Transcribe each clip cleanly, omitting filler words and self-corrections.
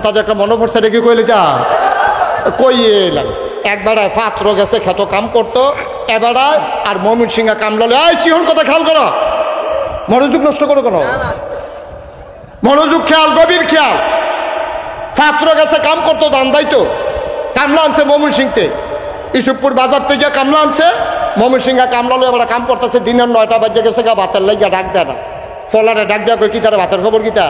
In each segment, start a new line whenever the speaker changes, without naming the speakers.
তাদের একটা মনে পড়ছে রেখে কইলে যা কই এলাম একবেড়ায় পাত্র গেছে খেত কাম করতো এবেড়ায় আর মমিন সিংহা কামলালে আয় সিহন কথা খেয়াল করো, মনোযোগ নষ্ট করো কেন, মনোযোগ খেয়াল, গভীর খেয়াল। পাত্র গেছে কাম করতো, দান দাইতো, কামলা আনছে মমিন সিংতে, ইসুফপুর বাজার থেকে কামলা আনছে, মমিন সিংহা কামলালে এবার কাম করতেছে। দিনের 9টা বাজে গেছে গা, ভাতের লাগিয়া ডাক দেয় না, ফলারে ডাক দেয়া কই কি তার ভাতের খবর কিতা,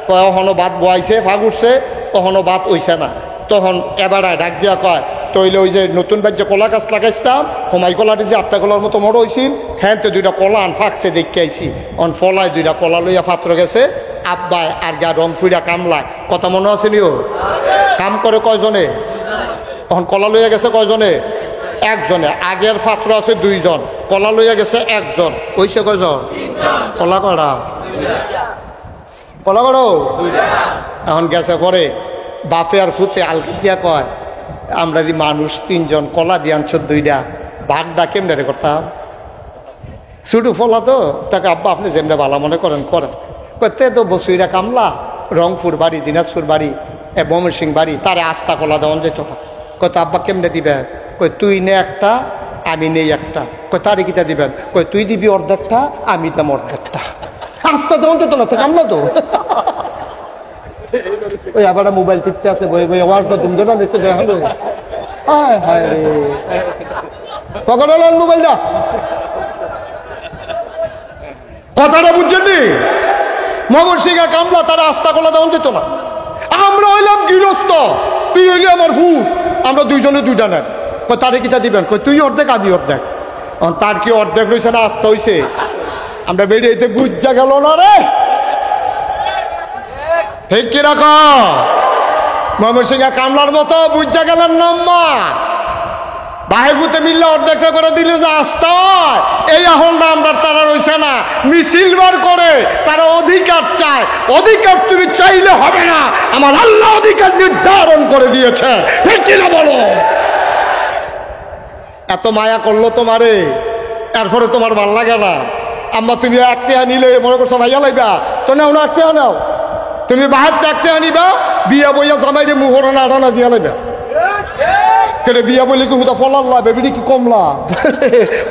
কখনো ভাত বয়াইছে ফাগ উঠছে, কখনো ভাত হইছে না। তখন এবারায় ডাক দিয়া কয় তৈলে ওই যে নতুন বাজ্যে কলা গাছ লাগাইছিলাম, হোমাই কলাটি যে 8টা কলার মতো বড় হয়েছিল, হ্যাঁ তো 2টা কলা আন ফাঁকছে দেখতে আইছি। অন ফলায় 2টা কলা লইয়া পাত্র গেছে, আব্বায় আর গা রং ফুইরা কামলায়, কথা মনে আছে নিও, কাম করে কয়জনে, তখন কলা লইয়া গেছে কয়জনে, একজনে। আগের পাত্র আছে 2 জন, কলা লইয়া গেছে 1 জন, হইছে কয়জন, কলা করা কলা করো। এখন গেছে পরে বাপে আর ফুতে আলকিয়া কয় আমরা যদি মানুষ 3 জন কলা দিয়ে আনছো 2টা, ভাগটা কেমনে করতাম, শুধু ফলা তো তাকে আব্বা আপনি যেমনি ভালো মনে করেন করেন। কইতে তো বসুইরা কামলা, রংপুর বাড়ি, দিনাজপুর বাড়ি, ময়মনসিংহ বাড়ি, তারে আস্তা কলা দেওয়া যেত না। কত আব্বা কেমনে দিবেন, কই তুই নে একটা আমি নেই একটা, কই তারে কিতা দিবেন, কই তুই দিবি অর্ধেকটা আমি দাম অর্ধেকটা, আস্তা দেওয়া যেত না, তো কামলা তো। ওই আবার মোবাইল টিপতে আছে, বই বই আওয়াজটা দুমদে না নিচে দেখা হবে, হায় হায় রে কখন মোবাইল দা, কথাটা বুঝছেন নি? ময়মনসিংহ কামলা তারা আস্তা কলা দেওয়া যেত না। আমরা হইলাম গৃহস্থ, তুই হইলি আমার ফুট, আমরা 2 জনে 2টা নেন, তারে কিতা দিবেন, কই তুই অর্ধেক আমি অর্ধেক। তার কি অর্ধেক রয়েছে না আস্তা হইছে, আমরা বেরিয়েতে বুঝা গেল না রে, ঠিক কি রাখো ময়মনসিংহ কামলার মতো বুঝা গেলেন না আম্মা, বাহিভূতে মিললে অর্ধেকটা করে দিলে যে আস্তা হয়, এই আহলটা আমরা তারা রয়েছে না, মিছিল বার করে তারা অধিকার চায়। অধিকার তুমি চাইলে হবে না, আমার আল্লাহ অধিকার নির্ধারণ করে দিয়েছে, ঠিক কিনা বলো? এত মায়া করলো তোমারে, এরপরে তোমার ভাল লাগে না। আম্মা তুমি 1 টাকা নিলে মনে করছো ভাইয়া লাইবা, তো নাও না 1 টাকা নাও, তুমি বাহার 1 টাকা নিবা, বিয়া বইয়া জামাইরে মুহরানা আড়ানা দিয়া লাইবা, কেন বিয়া বলে কি হুতা ফলাল্লা বেবিটি কি কমলা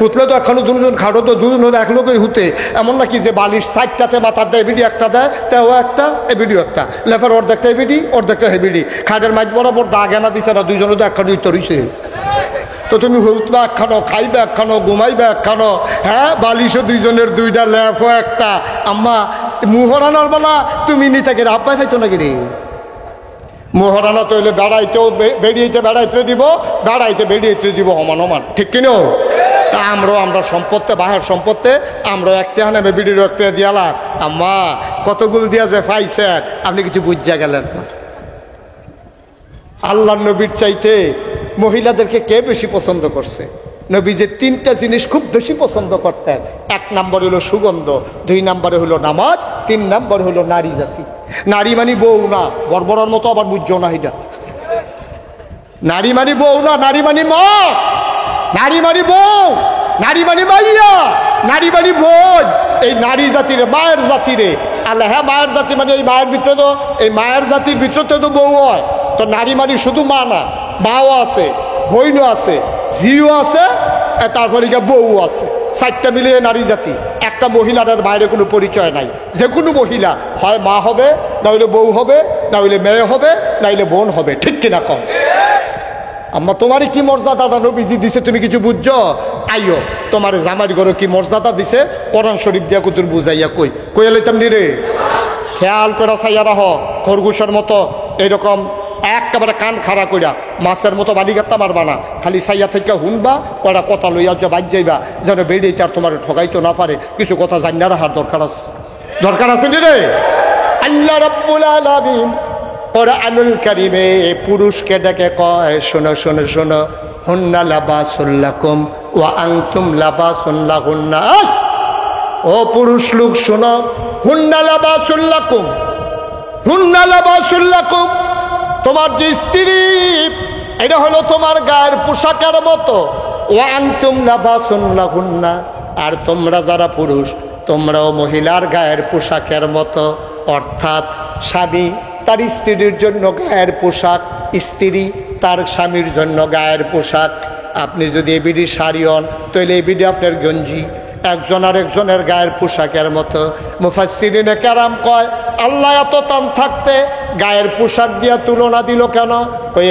হুতলে তো এখনো 2 জন খাটো তো 2 জন এক লোকই হুতে, এমন নাকি যে বালিশ 4টাতে মাথার দেয় এবিডি একটা দেয়, তেও একটা এবিডিও একটা, লেফার অর্ধেকটা এবিডি অর্ধেকটা হেবিডি, খাটের মাইক বরাবর দাগ এনা দিছে না, 2 জনে তো একখানো উত্তরিছে। তো তুমি হুতবা একখানো, খাইবে একখানো, ঘুমাইবে একখানো, হ্যাঁ বালিশও 2 জনের 2টা, লেফও একটা। আম্মা মুহরানার বেলা তুমি নিতে গেলে আব্বাই খাইতো নাকি রে, মোহরানা তৈলে বেড়াইতেও বেরিয়েতে বেড়াইতে দিব, বেড়াইতে বেরিয়েতে দিব, সমান সমান, ঠিক কিনো? তা আমরা সম্পত্তি বাহের সম্পত্তি আমরা 1 টাকা নেবে বিডির 1 টাকা দিয়ালা। আম্মা কতগুলো দিয়া যে পাইছে আপনি কিছু বুঝা গেলেন না। আল্লাহ নবীর চাইতে মহিলাদেরকে কে বেশি পছন্দ করছে? নবী যে 3টা জিনিস খুব বেশি পছন্দ করতেন, 1 নম্বর হলো সুগন্ধ, 2 নম্বরে হলো নামাজ, 3 নম্বর হলো নারী জাতি। নারী মানি বউ না, বর্বরার মতো আবার বুঝছো না, এটা নারী মানি বউ না, নারী মানি মা, নারী মানি বউ, নারী মানি মাইয়া, নারী মানি বোন। এই নারী জাতিরে, মায়ের জাতিরে আল্লাহ, হ্যাঁ মায়ের জাতি মানে এই মায়ের ভিতরে তো, এই মায়ের জাতির ভিতরে তো বউ হয়, তো নারী মানি শুধু মা না, মাও আছে, বইনও আছে, ঝিও আছে, তারপরে বউ আছে, 4টা মিলিয়ে নারী জাতি। একটা মহিলার বাইরে কোনো পরিচয় নাই, যে কোনো মহিলা হয় মা হবে, না হইলে বউ হবে, না হইলে মেয়ে হবে, না হইলে বোন হবে, ঠিক কিনা কম? আম্মা তোমারই কি মর্যাদাটা নবীজি দিছে তুমি কিছু বুঝছো? আইও তোমার জামাই ঘরে কি মর্যাদা দিছে কোরআন শরীফ দিয়া কুতুর বুঝাইয়া কই লইতাম নি রে, খেয়াল করে চাইয়া রাহ, খরগোশের মতো এরকম একেবারে কান খাড়া কইরা মাছের মতো বালিগাত্তা মারবা না, খালি সাইয়া থেকে হুনবা, কয়টা কথা লইয়া যে বাজ যাইবা, যেন বেরিয়েছে আর তোমার ঠগাইতে না পারে, কিছু কথা জানিয়া রাখার দরকার আছে নি রে। আল্লাহ রাব্বুল আলামিন কোরআনুল কারীমে পুরুষকে ডেকে কয়, শোনো শোনো শোনো, হুন্না লাবাসুল লাকুম ওয়া আনতুম লাবাসুন লাহুন্না। ও পুরুষ লোক শোনো, হুন্না লাবাসুল লাকুম, হুন্না লাবাসুল লাকুম, তোমার যে স্ত্রী এটা হলো তোমার গায়ের পোশাকের মতো, ওয়া আনতুম লাবাসুন লাহুন্না, আর তোমরা যারা পুরুষ তোমরাও মহিলার গায়ের পোশাকের মতো, অর্থাৎ স্বামী তার স্ত্রীর জন্য গায়ের পোশাক, স্ত্রী তার স্বামীর জন্য গায়ের পোশাক। আপনি যদি এবিডি শাড়ি হন তাহলে এবিডি আপনার গঞ্জি, একজন আর একজনের গায়ের পোশাকের মতো। মুফাসসিরিনে কেরাম কয় আল্লাহ এত টান থাকতে গায়ের পোশাক দিয়া তুলনা দিল কেন?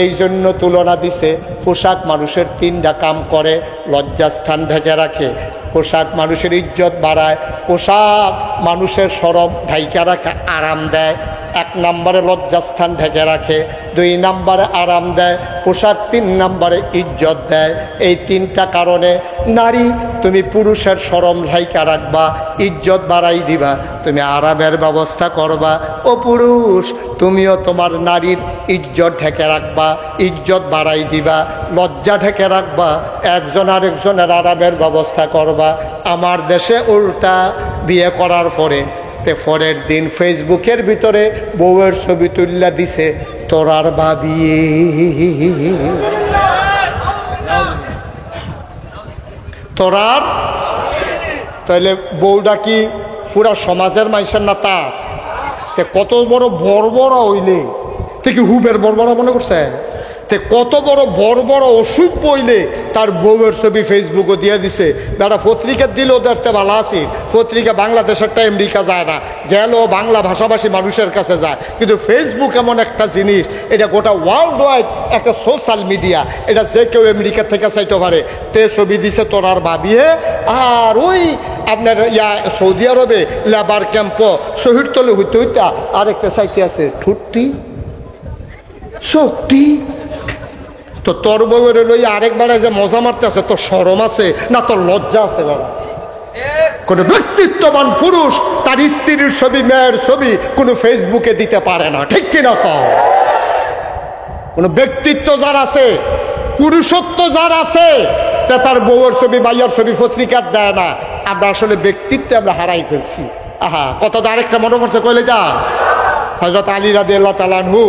এই জন্য তুলনা দিছে, পোশাক মানুষের তিনটা কাম করে। লজ্জাস্থান ঢেকে রাখে, পোশাক মানুষের ইজ্জত বাড়ায়, পোশাক মানুষের শরম ঢাইকা রাখে, আরাম দেয়। 1 নম্বরে লজ্জাস্থান ঢেকে রাখে, 2 নম্বরে আরাম দেয়, পোশাক 3 নম্বরে ইজ্জত দেয়। এই 3টা কারণে নারী তুমি পুরুষের শরম ঢাইকা রাখবা, ইজ্জত বাড়াই দিবা, তুমি আরামের ব্যবস্থা করবা। ও পুরুষ তুমিও তোমার নারীর ইজ্জত ঢেকে রাখবা, ইজ্জত বাড়াই দিবা, লজ্জা ঢেকে রাখবা, একজন আরেকজনের আরামের ব্যবস্থা করবা। আমার দেশে উল্টা, বিয়ে করার পরের দিন ফেসবুকের ভিতরে বউয়ের ছবি তুল্লা দিছে তোরার ভাবি। তোরার তাহলে বউটা কি পুরা সমাজের মানুষের না? তা কত বড় বড় হইলে তুই কি হুবের বড় মনে করছে? তে কত বড় অসুখ বইলে তার বউয়ের ছবি ফেসবুকে দিয়ে দিছে। বেটা পত্রিকা দিলেও দেখতে ভালো আছে, পত্রিকা বাংলাদেশেরটা আমেরিকা যায় না, গেল বাংলা ভাষাভাষী মানুষের কাছে যায়। কিন্তু ফেসবুক এমন একটা জিনিস, এটা গোটা ওয়ার্ল্ড ওয়াইড একটা সোশ্যাল মিডিয়া, এটা যে কেউ আমেরিকা থেকে চাইতে পারে। তে ছবি দিছে তোরার ভাবিয়ে। আর ওই আপনার সৌদি আরবে লেবার ক্যাম্প শহীদ তলে হইতে আরেকটা চাইতে আছে ঠুট্টি চোখটি। তো তোর বউয়ের লইয়া আরেকবার যে মজা মারতে আছে, তোর শরম আছে না? তোর লজ্জা আছে? বেড়া কোন ব্যক্তিত্ববান পুরুষ তার স্ত্রীর ছবি, মেয়ের ছবি কোনো ফেসবুকে দিতে পারে না, ঠিক কিনা কও? কোন ব্যক্তিত্ব যার আছে, পুরুষত্ব যার আছে, তার বউয়ের ছবি, মাইয়ার ছবি পত্রিকার দেয় না। আমরা আসলে ব্যক্তিত্ব আমরা হারাই ফেলছি। আহা, কতটা আরেকটা মনে পড়ছে কইলে যা। হযরত আলী রাদিয়াল্লাহু তাআলা আনহু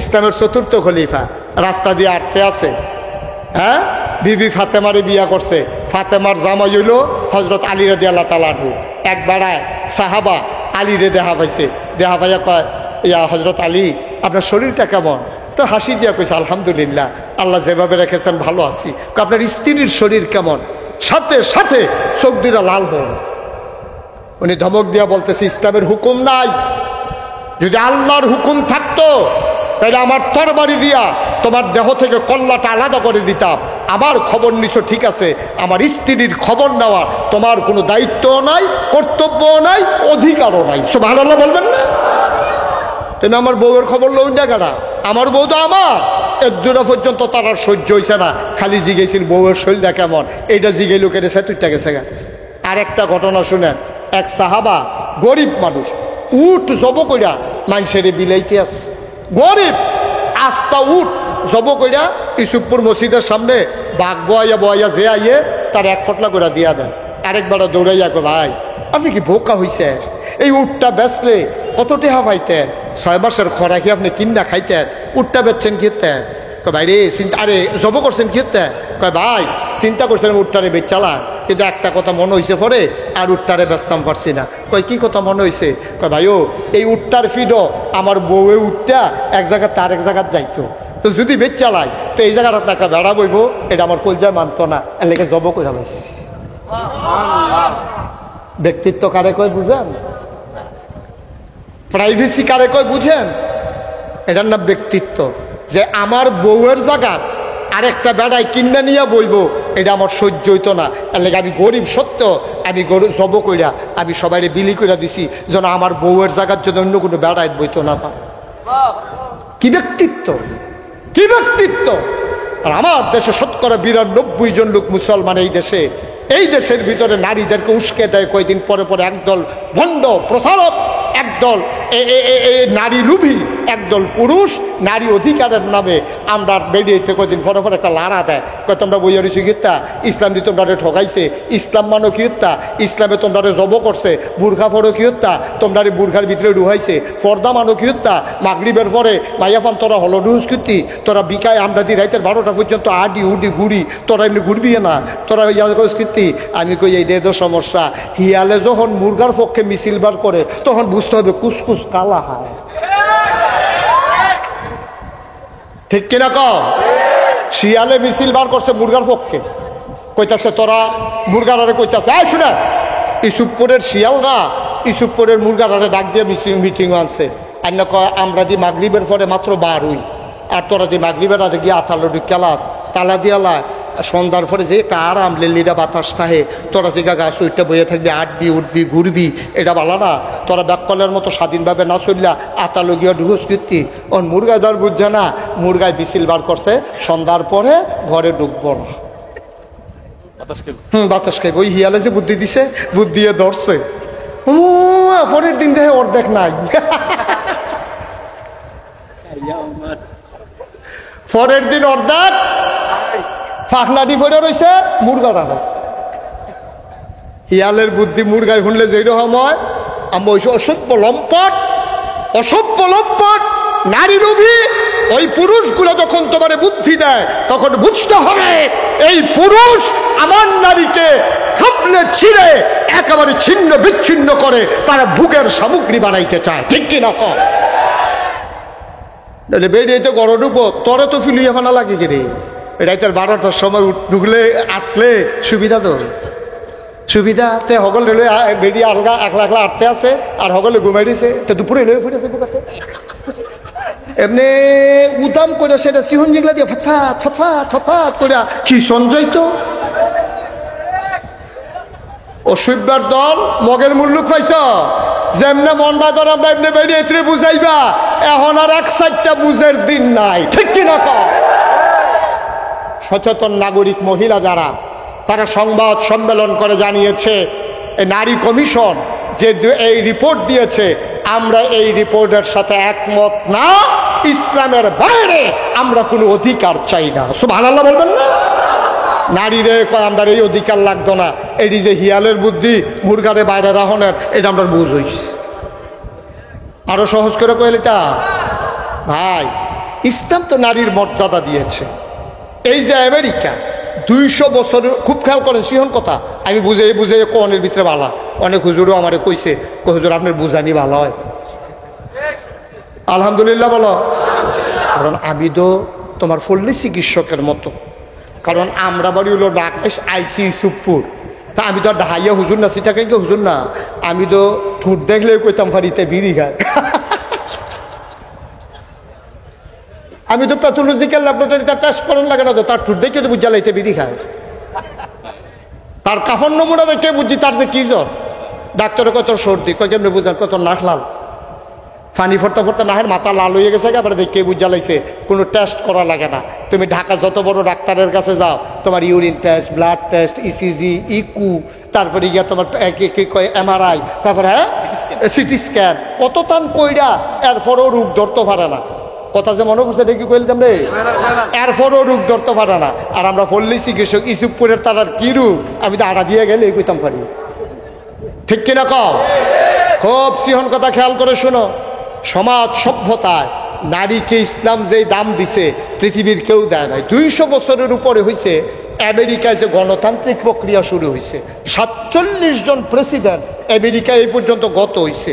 ইসলামের 4র্থ খলিফা, রাস্তা দিয়ে আটকে আছে। হ্যাঁ, বিবি ফাতেমারে বিয়া করছে। ফাতেমার জামাই হইল হযরত আলী রাদিয়াল্লাহু তাআলা আনহু। একবার সাহাবা আলীরে দেখা পাইছে, দেখা পাইয়া কয় ইয়া হযরত আলী আপনার শরীরটা কেমন? তো হাসি দিয়া কইছে আলহামদুলিল্লাহ, আল্লাহ যেভাবে রেখেছেন ভালো আছি। আপনার স্ত্রীর শরীর কেমন? সাথে সাথে চোখ দুইটা লাল হয়ে গেছে। উনি ধমক দিয়া বলতেছে ইসলামের হুকুম নাই, যদি আল্লাহর হুকুম থাকতো তাহলে আমার তরবারি দিয়া তোমার দেহ থেকে কল্লাটা আলাদা করে দিতাম। আমার খবর নিছো ঠিক আছে, আমার স্ত্রীর খবর নেওয়া তোমার কোনো দায়িত্বও নাই, কর্তব্যও নাই, অধিকারও নাই। সুবহানাল্লাহ বলবেন না? তুমি আমার বউয়ের খবর লই না কেনা? আমার বউ তো আমার। একদূরা পর্যন্ত তার আর সহ্য হয়েছে না, খালি জিগেছিল বউয়ের শরীরটা কেমন। এইটা জিগে লোকের তুইটা গেছে গা। আর একটা ঘটনা শুনেন, এক সাহাবা গরিব মানুষ, উট জব কইরা মানুষের বিলাইতে আছে। গরিব আস্তা উট জব কইরা ইসুফপুর মসজিদের সামনে বাঘ বয়া যে আইয়ে তার 1 ফটলা করে দিয়া দেন। আরেকবার দৌড়াইয়া কো ভাই আপনি কি বোকা হইছে? এই উটটা বেচলে কত টাকা পাইতেন? 6 মাসের খরাকি আপনি কিনা খাইতেন, উটটা বেচছেন কি হতেন? কয় ভাই রে চিন্তা, আরে জব করছেন কি হতে? কয় ভাই চিন্তা করছিলাম উটটারে বেচালা, কিন্তু একটা কথা মনে হয়েছে পরে আর উটটারে বেচতাম পারছি না। কয় কি কথা মনে হয়েছে? কয় ভাই ও এই উটটার ফিডও আমার বউয়ে উটটা এক জায়গা তার এক জায়গায় যাইতো, তো যদি বেচ চালাই তো এই জায়গাটা টাকা বেড়া বইব, এটা আমার কলজায় মানতো না, এর লেগে জব করে পাইছি। ব্যক্তিত্ব কারে কয় বুঝেন? প্রাইভেসি কারে কয় বুঝেন? এটার নাম ব্যক্তিত্ব। যে আমার বউয়ের জায়গা আরেকটা বেড়ায় কিনে নিয়ে বইব, এটা আমার সহ্য হইতো না। এর লেগে আমি গরিব সত্য, আমি গরু জব কইরা আমি সবাই বিলি করে দিছি যেন আমার বউয়ের জায়গার জন্য অন্য কোনো বেড়ায় বইতো না পায়। কি ব্যক্তিত্ব, কি ব্যক্তিত্ব! আর আমার দেশে ৯২% জন লোক মুসলমান। এই দেশের ভিতরে নারীদেরকে উস্কে দেয় কয়দিন পরে পরে একদল ভণ্ড প্রতারক, একদল নারী লুভি, একদল পুরুষ নারী অধিকারের নামে আমরা বেরিয়েছে কয়দিন পরে পরে একটা লাড়া দেয়। কয় তোমরা বইয়া রয়েছি কিত্তা, ইসলাম দিয়ে তোমরা ঠকাইছে, ইসলাম মানো কি হত্যা, ইসলামে তোমরা জব করছে, বুর্খা ফরো কি হত্যা, তোমরা বুর্খার ভিতরে ডুহাইছে, পর্দা মানো কি হত্যা, মাগরিবের পরে মাইয়াফান তোরা হলো ডুহুস কীর্তি, তোরা বিকায় আমরা দি রাইতের 12টা পর্যন্ত আডি উডি ঘুরি, তোরা এমনি ঘুরবি না, তোরা কীর্তি। আমি কই এই তো সমস্যা। হিয়ালে যখন মুরগার পক্ষে মিছিল বার করে তখন বুঝতে হবে কুসকুস কালা হয়। ঠিক কিনা কও? শিয়ালে মিছিল বার করছে মুরগার পক্ষে, কইতাছে তোরা মুরগারে কইতাছে আয় শুনে ইসুফপুরের শিয়ালরা ইসুফপুরের মুরগারে ডাক দিয়ে মিটিং আনছে। আর না কয় আমরা যে মাগরিবের পরে মাত্র বার হই, আর তোরা যে মাগরিবের আগে গিয়ে আতালো ঢুকালাস তালা দিয়ালা সন্ধ্যার পরে যে একটা আরাম লেলিরা বাতাস থাকে, তোরা যে গাছ ওইটা বইয়ে থাকবি, আটবি উঠবি ঘুরবি, এটা ভালো না। তোরা ব্যাককলের মতো স্বাধীনভাবে না চললা আতালো গিয়া ঢুকুস কীর্তি ওর মুরগায় দর বুঝছে না, মুরগায় বিছিল বার করছে সন্ধ্যার পরে ঘরে ঢুকবো না। বাতাস খাইব। ওই হিয়ালে যে বুদ্ধি দিছে, বুদ্ধি দিয়ে ধরছে, পরের দিন দেখে অর্ধেক নাই। পরের দিন অর্ধেক ফাঁকনাটি পড়ে রয়েছে মুরগার আনা। হিয়ালের বুদ্ধি মুরগায় শুনলে যেই সময় আমি ওই অসভ্য লম্পট নারী লোভী ওই পুরুষগুলো যখন তোমার বুদ্ধি দেয় তখন বুঝতে হবে এই পুরুষ আমার নারীকে থাপলে ছিঁড়ে একেবারে ছিন্ন বিচ্ছিন্ন করে তারা ভোগের সামগ্রী বানাইতে চায়। ঠিক কিনা কম? বেরিয়ে তো গড় ঢুকবো, তরে তো ফিলিয়ে ফানা লাগে কে রে, রাইতের 12টার সময় ঢুকলে আটলে সুবিধা তো সুবিধা তে হগল রেলওয়ে বেরিয়ে আলগা একলা একলা আটতে আছে আর হগলে ঘুমাই দিছে তো দুপুরে রেলওয়ে ফুটেছে বোকাতে এমনি উদাম করে সেটা সিহন জিগলা দিয়ে ফটফাট ফটফাট ফটফাট করে কি সঞ্জয় তো অসভ্যার দল মগের মুল্লুক পাইছ যেমনে মন বাদর আমরা এমনি বেরিয়ে এতে বুঝাইবা এখন আর এক সাইডটা বুঝের দিন নাই। ঠিক কিনা কম? সচেতন নাগরিক মহিলা যারা তারা সংবাদ সম্মেলন করে জানিয়েছে এই নারী কমিশন যে এই রিপোর্ট দিয়েছে আমরা এই রিপোর্টের সাথে একমত না, ইসলামের বাইরে আমরা কোনো অধিকার চাই না। সুবহানাল্লাহ বলবেন না? নারীরে আমরা এই অধিকার লাগতো না, এটি যে হিয়ালের বুদ্ধি মুরগারে বাইরে রাহনের এটা আমরা বুঝ হইছি। আরো সহজ করে কইলে তা ভাই ইসলাম তো নারীর মর্যাদা দিয়েছে। এই যে আমেরিকা 200 বছর খুব খেয়াল করেন সিহন কথা আমি বুঝে কোনের ভিতরে ভালা অনেক হুজুরও আমারে কইছে হুজুর আপনার বুঝানি ভালো হয় আলহামদুলিল্লাহ বলো। কারণ আমি তো তোমার ফল্লি চিকিৎসকের মতো, কারণ আমরা বাড়ি হলো রাকেশ আইসি ইসুফপুর, তা আমি তো ঢাইয়া হুজুর না সেটাকে হুজুর না, আমি তো ঠুট দেখলে কইতাম ফারিতে বিড়ি খায়। আমি তো প্যাথোলজিক্যাল ল্যাবরেটরি তার টেস্ট করার লাগে না তো, তার ঠুট দেখে তো বুঝা লাইতে বিড়ি খায়, তার কাফন নমুনা দেখে বুঝছি তার যে কি জ্বর। ডাক্তারে কত সর্দি কয় কেমনি বুঝলেন কত নাক লাল পানি ফোরতে ফোরতে নাহের মাথা লাল হয়ে গেছে, এবারে দেখে বুঝা লাইছে কোনো টেস্ট করা লাগে না। তুমি ঢাকা যত বড় ডাক্তারের কাছে যাও তোমার urine test, blood test, ECG, echo, তারপরে গিয়া তোমার কি কয় এমআরআই, তারপরে হ্যাঁ সিটি স্ক্যান, কত টান কইরা এরপরও রোগ ধরতে পারে না। কথা যে মনে করছে দেখি কইলাম রে, এরপরও রোগ ধরতে পারে না। আর আমরা পল্লী চিকিৎসক ইসুফপুরের তার কি রোগ আমি তো আড়া দিয়ে গেলে কইতাম পারি। ঠিক কিনা কও? খুব সিহন কথা খেয়াল করে শোনো। সমাজ সভ্যতায় নারীকে ইসলাম যেই দাম দিছে পৃথিবীর কেউ দেয় নাই। 200 বছরের উপরে হয়েছে আমেরিকায় যে গণতান্ত্রিক প্রক্রিয়া শুরু হয়েছে, 47 জন প্রেসিডেন্ট আমেরিকায় এই পর্যন্ত গত হয়েছে।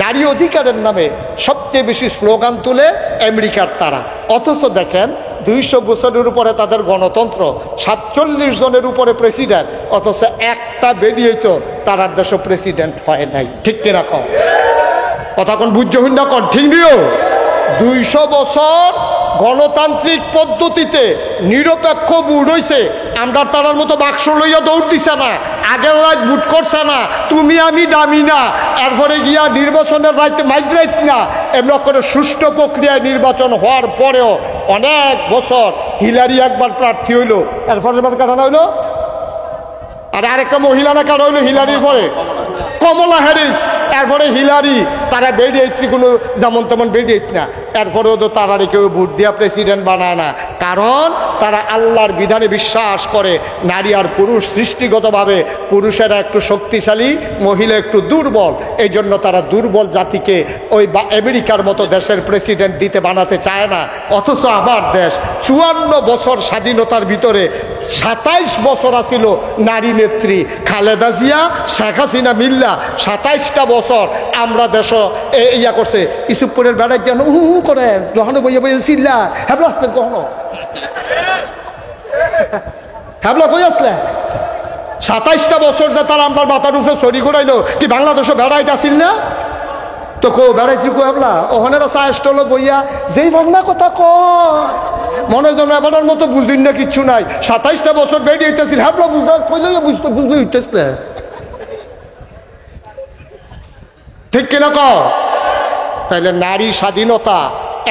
নারী অধিকারের নামে সবচেয়ে বেশি স্লোগান তুলে আমেরিকার তারা, অথচ দেখেন 200 বছরের উপরে তাদের গণতন্ত্র, 47 জনের উপরে প্রেসিডেন্ট, অথচ একটা বেরিয়েই তো তারার দেশে প্রেসিডেন্ট হয় নাই। ঠিক কিনা কম? কথা কোন বুঝ না কন ঠিক নিও। 200 বছর গণতান্ত্রিক পদ্ধতিতে নিরপেক্ষ ভোট হয়েছে, আমরা তারার মতো বাক্স লইয়া দৌড় দিছে না, আগের রাত ভোট করছে না, তুমি আমি দামি না, এরপরে গিয়া নির্বাচনের রাইতে মাইগ্রাইত না, এমন করে সুষ্ঠু প্রক্রিয়ায় নির্বাচন হওয়ার পরেও অনেক বছর হিলারি একবার প্রার্থী হইল, এরপরে কাটানো হইলো আর আরেকটা মহিলা না কাটা হইলো হিলারির পরে কমলা হ্যারিস, এরপরে হিলারি, তারা বেরিয়ে কোনো যেমন তেমন বেরিয়ে না, এরপরেও তো তারা কেউ ভোট দিয়া প্রেসিডেন্ট বানায় না, কারণ তারা আল্লাহর বিধানে বিশ্বাস করে। নারী আর পুরুষ সৃষ্টিগতভাবে পুরুষেরা একটু শক্তিশালী, মহিলা একটু দুর্বল, এই জন্য তারা দুর্বল জাতিকে ওই আমেরিকার মতো দেশের প্রেসিডেন্ট দিতে বানাতে চায় না। অথচ আমার দেশ 54 বছর স্বাধীনতার ভিতরে 27 বছর আছিল নারী নেত্রী খালেদা জিয়া, শেখ হাসিনা মিল্লা 27টা বছর আমরা দেশ ইয়া করছে। ইসুপুরের বেড়ায় যেন করেন যখন বইয়ে বইয়ে চিল্লা হ্যাবলা আসলেন কখনো হ্যাবলা কই আসলে 27টা বছর যে তারা আমার মাথার উপরে চড়ি করাইলো কি বাংলাদেশে বেড়াইতে আসিল না তো কো বেড়াইতে কো হ্যাবলা ওখানে চাষটা বইয়া যেই ভাবনা কথা কয় মনে জন এবার মতো বুঝলিন না কিচ্ছু নাই। 27টা বছর বেড়ে হইতেছিল হ্যাবলা বুঝতে হইতেছে ঠিক কিনা কও? তাইলে নারী স্বাধীনতা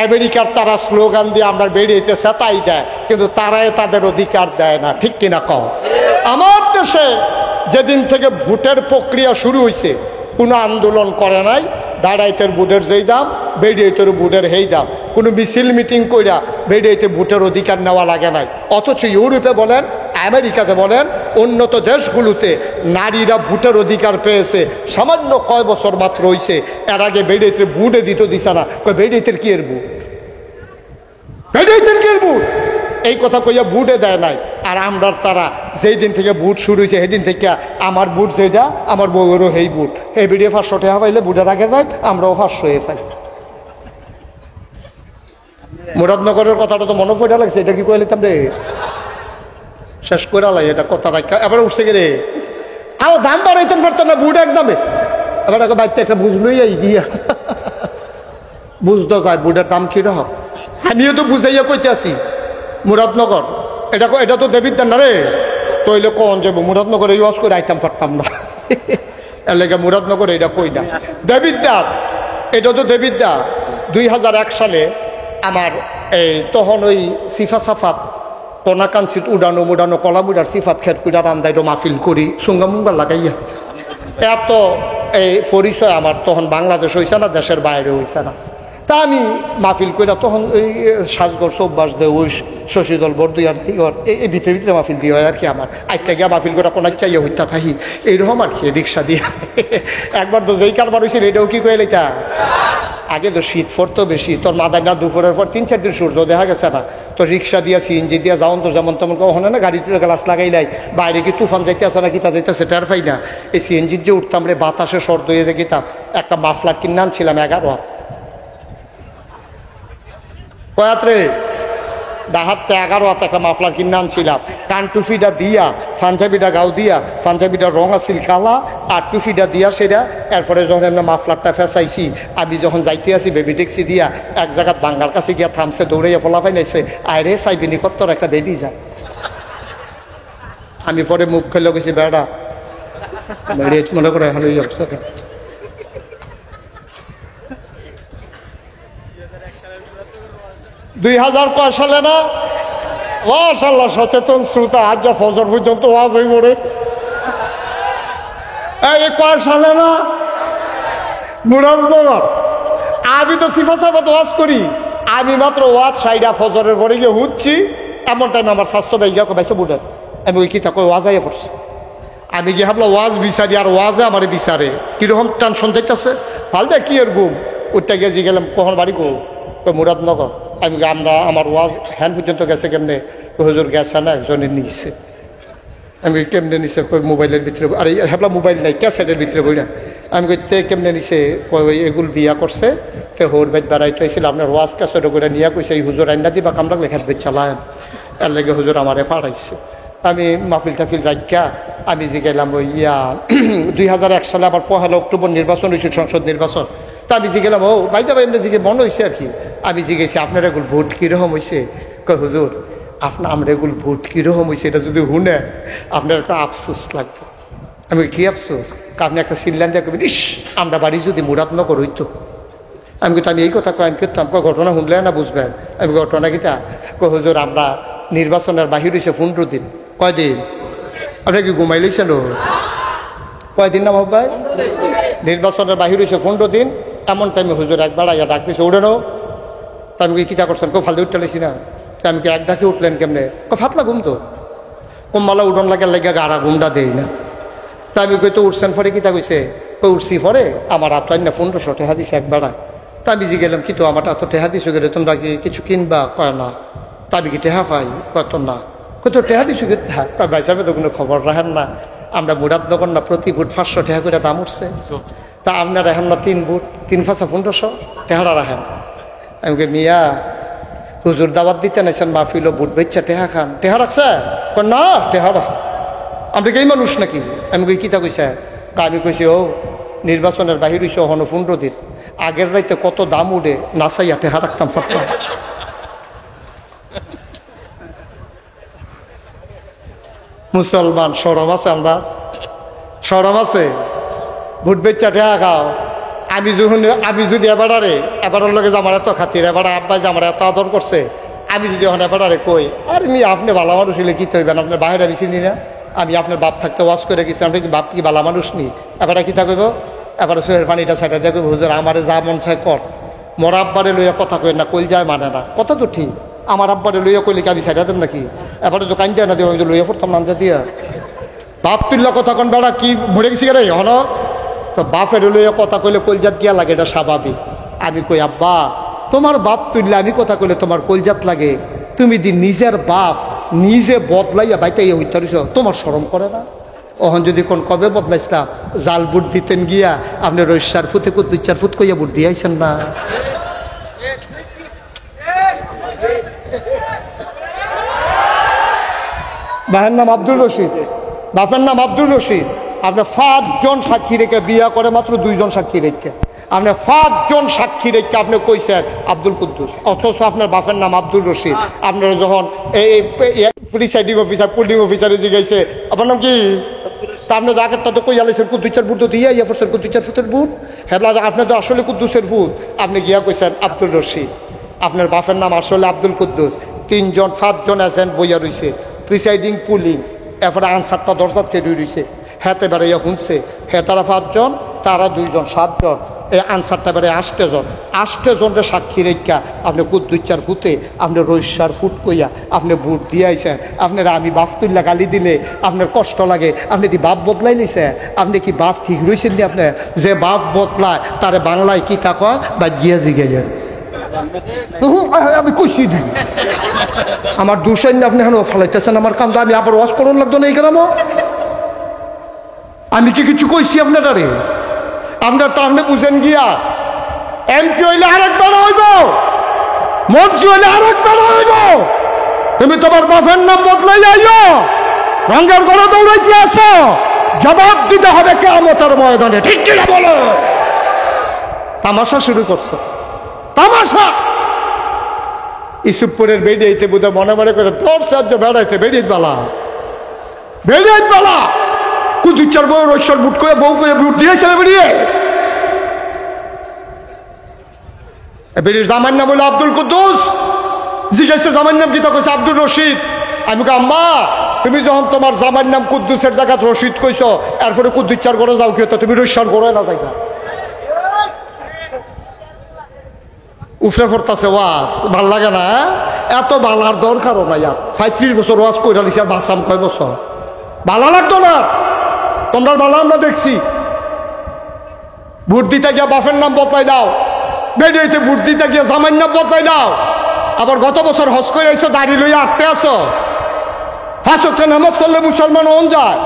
আমেরিকার তারা স্লোগান দিয়ে আমরা বেরিয়েছে তাই দেয়, কিন্তু তারাই তাদের অধিকার দেয় না, ঠিক কিনা কও? আমার দেশে যেদিন থেকে ভোটের প্রক্রিয়া শুরু হয়েছে কোনো আন্দোলন করে নাই, দাঁড়াইতের বুটের যেই দাম বেরিয়েতের বুটের হেই দাম, কোনো মিছিল মিটিং কইরা বেরিয়েতে ভোটের অধিকার নেওয়া লাগে নাই। অথচ ইউরোপে বলেন আমেরিকাতে বলেন উন্নত দেশগুলোতে নারীরা ভোটের অধিকার পেয়েছে সামান্য কয় বছর মাত্র হয়েছে। এর আগে বেরিয়েতে বুটে দিছে না, বেরিয়েতের কি এর বুট, বেরিয়েতের কি এর বুট এই কথা কইয়া বুটে দেয় নাই। আর আমরা তারা যেই দিন থেকে বুট শুরু হয়েছে সেদিন থেকে আমার বুট যেটা আমার বউয়েরও সেই বুট এই বেরিয়ে 500 টাকা পাইলে বুটের আগে যায় আমরাও 500 পাই। মুরাদনগরের কথাটা তো মনে পড়া লাগছে, এটা কি কয়ে লিতাম রে শেষ করে লাই এটা কথা রাখা এবার উঠছে গে রে আরো দাম বাড়াইতেন পারতেন না বুট একদমে এবার বাড়িতে একটা বুঝলই এই দিয়া বুঝতে যায় বুটের দাম কিরকম। আমিও তো বুঝাইয়া কইতে আছি মুরাদনগর এটা তো দেবিদ্যার না রে তৈলে কন যাবো মুরাদনগরে ইউজ করে আইতাম পারতাম না এর লেগে মুরাদনগর এটা কই না দেবিদ্যার এটা তো দেবিদ্যা। 2001 সালে আমার এই তখন ওই সিফা সাফাত কনাকাঞ্চিত উড়ানো কলামুড়ার সিফাত খেত কুড়া রান্দাইটো মাহফিল করি সুঙ্গা মুঙ্গা লাগাইয়া এত এই পরিচয় আমার তখন বাংলাদেশ হয়েছে না দেশের বাইরে হয়েছে না। তা আমি মাহফিল কইরা তখন ওই সাজগর চৌবাস দে ওই শশীদল বরদুয়ার এই ভিতরে ভিতরে মাহফিল দিয়ে হয় আর কি। আমার আইটা গিয়া মাহফিল করে কোন চাইয়া হইতা থাকি এইরকম আর কি রিক্সা দিয়ে একবার তো যেই কারবার হয়েছিল এটাও কি কয়ে লেখা আগে তো শীত পড়তো বেশি তোর মাথায় না দুপুরের পর 3-4 দিন সূর্য দেখা গেছে না তো রিক্সা দিয়া সিএনজি দিয়া যাওন তো যেমন তেমন ওখানে না গাড়ি টুড়ে গ্লাস লাগাইলাই বাইরে কি তুফান যাইতে আসে না কিতা যাইতেছে টের পাই না। এই সিএনজির যে উঠতাম রে বাতাসে শর্ত হয়ে যে গেতাম একটা মাফলার কিনে আনছিলাম 11 হাত কয়াত্রে ডাহাতে 11 হাত একটা মাফলার কিনে আনছিলাম কান টুফিটা দিয়া পাঞ্জাবিটা গাও দিয়া পাঞ্জাবিটা রং আছিল কালা আর টুফিটা দিয়া সেটা এরপরে যখন আমরা মাফলারটা ফেসাইছি আমি যখন যাইতে আছি বেবি ট্যাক্সি দিয়া এক জায়গাত বাঙ্গার কাছে গিয়া থামছে দৌড়াইয়া ফলাফাই নাইছে আরে সাইবিনি কত্তর একটা বেডি যায়। আমি পরে মুখ ফেলে গেছি বেড়া মনে করে এখন এই অবস্থাটা 2000 সালে না মাশাআল্লাহ সচেতন শ্রোতা আজ যা ফজর পর্যন্ত ওয়াজ হয়ে পড়ে এই কয় সালে না মুরাদনগর আমি তো সিফা সাফাত ওয়াজ করি আমি মাত্র ওয়াজ সাইডা ফজরের পরে গিয়ে হুচ্ছি এমন টাইম আমার স্বাস্থ্য ভাইয়া কমাইছে বুঝেন আমি ওই কিতা কই ওয়াজ আইয়া পড়ছি আমি গিয়ে ভাবলাম ওয়াজ বিচারি আর ওয়াজে আমার বিচারে কিরকম টেনশন দেখতেছে ফালদা কি এর ঘুম ওইটা গেছি গেলাম কখন বাড়ি গো তো মুরাদনগর আমি আমরা আমার ওয়াজ হ্যান্ড পর্যন্ত গেছে কেমনে হুজুর গেছে না একজনের নিচ্ছে আমি কেমনে নিছে মোবাইলের ভিতরে আরে হ্যাবলা মোবাইল নাই ক্যাসেটের ভিতরে বইরা আমি কইতে কেমনে নিছে এগুল বিয়া করছে তে হোর বাইত বেড়াইতে হয়েছিল আপনার ওয়াজ ক্যাসেট করে নিয়ে কইছে এই হুজুর আইনা দিবা কামরা লেখাত বেচ চালায় এর লেগে হুজুর আমারে ফাড়াইছে। আমি মাহফিল টাফিল রাখা আমি যে গেলাম ওই 2001 সালে আবার 1 অক্টোবর নির্বাচন হয়েছিল সংসদ নির্বাচন তা আমি যে গেলাম ও বাইদা ভাই এমনি জিগে মনে হয়েছে আর কি আমি জিগেছি আপনার এগুলো ভোট কীরকম হয়েছে কয় হুজুর আপনার আমরা এগুলো ভোট কীরকম হয়েছে এটা যদি শুনে আপনার একটা আফসোস লাগবে। আমি কি আফসোস আপনি একটা সিল্লান দিয়ে কবেন ইস আমরা বাড়ি যদি মুরাদনগর হইতো আমি কিন্তু আমি এই কথা কয় আমি করতাম ঘটনা শুনলে না বুঝবেন আমি ঘটনা কিতা কয় হুজুর আমরা নির্বাচনের বাহির হয়েছে 15 দিন কয়দিন আপনার কি ঘুমাইলেছেন কয়দিন না ভাই নির্বাচনের বাহির হয়েছে 15 দিন এমন টাইমে হুজুর একবার আইয়া ডাক দিয়েছে উঠেনো তা আমি কিতা করছেন কেউ ফালতে উঠতে লেছি না তা আমি এক ডাকে উঠলেন কেমনে ফাতলা ঘুম তো কম্মালা উঠন লাগে গাড়া ঘুমটা দেই না তা আমি কই তো উঠছেন পরে কিতা কইছে কই উঠছি পরে আমার হাত না 1500 টাকা দিছে একবারা তা আমি গেলাম কিন্তু আমার এত টেহা দিছো গেলে তোমরা কি কিছু কিনবা কয় না তা আমি কি টেহা পাই কত না কত টেহা দিছু ভাই সাহেব তো কোনো খবর রাখেন না, আমরা মুরাদ দোকান না প্রতি বুট 500 টাকা করে দাম উঠছে, তা আপনার রাখেন না 3 বুট 3 5 1500 টেহারা রাখেন। আমি মিয়া হুজুর দাওয়াত দিতে নাইছেন মাহফিল বুট বেচ্চা টেহা খান, টেহা রাখছে না টেহা রাখ, আপনি কি মানুষ নাকি? আমি কই কিতা কইছে? আমি কইছি ও নির্বাচনের বাহির হইছে হন 15 দিন, আগের রাইতে কত দাম উঠে নাচাইয়া টেহা রাখতাম ফাটতাম। মুসলমান সরম আছে? আমরা সরম আছে? ভোট বেচ্চা টেহা খাও। আমি যদি এবারের লগে আমার এত খাতির, এবার আব্বাই যে আমার এত আদর করছে, আমি যদি এখন এবারে কই আর মি আপনি বালা মানুষ হইলে কি তৈবেন, আপনার বাইরে বিছিনি না, আমি আপনার বাপ থাকতে ওয়াজ করে গেছি, আপনি কি বাপ কি বালা মানুষ নি? এবারে কিতা কইব? এবারে চোখের পানিটা সাইডে দেখব, হুজুর আমারে যা মন চায় কর, মোর আব্বারে লইয়া কথা কই না, কইল যায় মানে না, কথা তো ঠিক। আমার আব্বারে লইয়া কইলে কি আমি সাইডা দেব নাকি? এবারে তো কান যায় না, দেব আমি তো লইয়া পড়তাম নামজা দিয়া। বাপ তুল্লা কথা কন বেড়া কি ভরে গেছি রে হন, তো বাপের লইয়া কথা কইলে কলজাত গিয়া লাগে, এটা স্বাভাবিক। আমি কই আব্বা তোমার বাপ তুললে আমি কথা কইলে তোমার কলজাত লাগে, তুমি দি নিজের বাপ নিজে বদলাইয়া বাইতাইয়া হইতারিস, তোমার শরম করে না? ওহন যদি কোন কবে বদলাইছিলাম, জাল বুট দিতেন গিয়া আপনি রৈশার ফুতে 2-4 ফুট কইয়া বুট দিয়াইছেন না? ভাইয়ের নাম আব্দুল রশিদ, বাপের নাম আব্দুল রশিদ। আপনার 5 জন সাক্ষী রেখে বিয়া করে মাত্র 2 জন সাক্ষী রেখে, আপনার 5 জন সাক্ষী রেখে আপনি কইছেন আব্দুল কুদ্দুস, অথচ আপনার বাপের নাম আব্দুল রশিদ। আপনারা যখন এই প্রিসাইডিং অফিসার পুলিং অফিসারে জিজ্ঞাসে আপনার নাম কি, আপনি আগেরটা তো কই আলাইছেন 2-4 ফুট তো দিয়া ইয়া পড়ছেন 2-4 ফুটের ফুট, হ্যাঁ আপনি তো আসলে কুদ্দুসের ফুট, আপনি গিয়া কইছেন আব্দুল রশিদ। আপনার বাপের নাম আসলে আব্দুল কুদ্দুস। 3 জন 5 জন এজেন্ট বইয়া রয়েছে, প্রিসাইডিং পুলিং, এরপরে আনসারটা দরজাত খেয়ে রয়েছে, হেতে বেড়াইয়া শুনছে, হে তারা 5 জন, তারা 2 জন 7 জন, এই আনসারটা বেড়ে 8 জন, 8 জনের সাক্ষী রেখা আপনি 2-4 ফুটে আপনি রৈশার ফুট কইয়া আপনি ভোট দিয়েছেন। আপনার আমি বাপ তুল্লা গালি দিলে আপনার কষ্ট লাগে, আপনি কি বাপ বদলাই নিছে? আপনি কি বাপ ঠিক রয়েছেন নি? আপনি যে বাপ বদলায় তারে বাংলায় কি তা কয় বা গিয়া জিগাইয়েন, আমি কইছি আমার দুশাইন আপনি এখন ফালাইতেছেন আমার কান্দ, আমি আবার ওয়াজ করুন লাগতো না এই গ্রাম। আমি কি কিছু কইছি আপনারে? আপনার তো আপনি বুঝেন গিয়া এমপি হইলে আরেকবার হইব, মন্ত্রী হইলে আরেকবার হইব, তুমি তোমার বাপের নাম বদলাই যাইও, রঙের ঘরে দৌড়াইতে আসো, জবাব দিতে হবে কিয়ামতের ময়দানে, ঠিক কিনা বলো? তামাশা শুরু করছে, তামাশা। ইসুফপুরের বেড়িয়েতে বোধহয় মনে মনে করে তোর সাহায্য বেড়াইতে বেড়িয়ে বালা, বেড়িয়ে বালা 2-4 বউ রৈশ্বর বুট করে বউ করে বুট দিয়েছে বেরিয়ে। বেরিয়ে জামার নাম হলো আব্দুল কুদ্দুস, জিজ্ঞাসা জামার নাম কি? কইছে আব্দুল রশিদ। আমি কই আম্মা তুমি যখন তোমার জামার নাম কুদ্দুসের জায়গা রশিদ কইছ, এরপরে 2-4 করে যাও কি হতো, তুমি রৈশ্বর করে না যাইতা? উফরে ফরতাছে ওয়াজ, ভাল লাগে না? এত বালার দরকারও নাই আর, 35 বছর ওয়াজ কইরা দিছে, আর বাসাম কয় বছর, ভালো লাগতো না? তোমরা ভালো আমরা দেখছি। ভোট দিতে গিয়া বাপের নাম বদলাই দাও, বেরিয়েতে ভোট দিতে গিয়া জামাইর নাম বদলাই দাও, আবার গত বছর হজ করে আইসো, দাড়ি লইয়া আটতে আসো, 5 ওয়াক্ত নামাজ পড়লে মুসলমান হন যায়,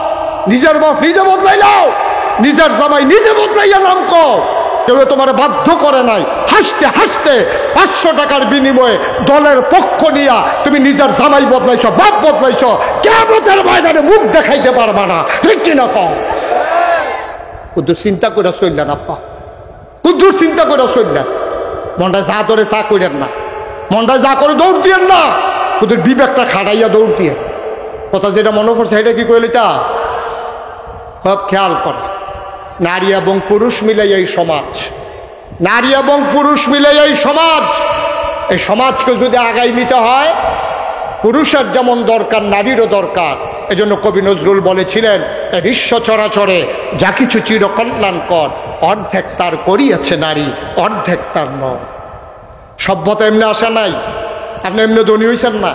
নিজের বাপ নিজে বদলাই দাও, নিজের জামাই নিজে বদলাইয়া নাম কও, কেউ তোমার বাধ্য করে নাই। হাসতে হাসতে 500 টাকার বিনিময়ে দলের পক্ষ নিয়া তুমি নিজের জামাই বদলাইছ, বাপ বদলাইছ, কিয়ামতের ময়দানে মুখ দেখাইতে পারবা না, ঠিক কিনা কও? কুদ্দুস চিন্তা করে চললেন আপ্পা, কুদ্দুস চিন্তা করে চললেন, মনটা যা ধরে তা করেন না, মনটা যা করে দৌড় দিয়েন না, কুদ্দুর বিবেকটা খাটাইয়া দৌড় দিয়ে। কথা যেটা মনে পড়ছে সেটা কি কইলি তা সব খেয়াল কর। নারী এবং পুরুষ মিলে এই সমাজ, নারী এবং পুরুষ মিলে এই সমাজ, এই সমাজকে যদি আগাই নিতে হয়, পুরুষের যেমন দরকার নারীরও দরকার। এজন্য কবি নজরুল বলেছিলেন, বিশ্ব চরাচরে যা কিছু চিরকল্যাণকর, অর্ধেক তার করিয়াছে নারী, অর্ধেক তার নয়। সভ্যতা এমনি আসা নাই, আপনি এমনি ধনী হয়েছেন না,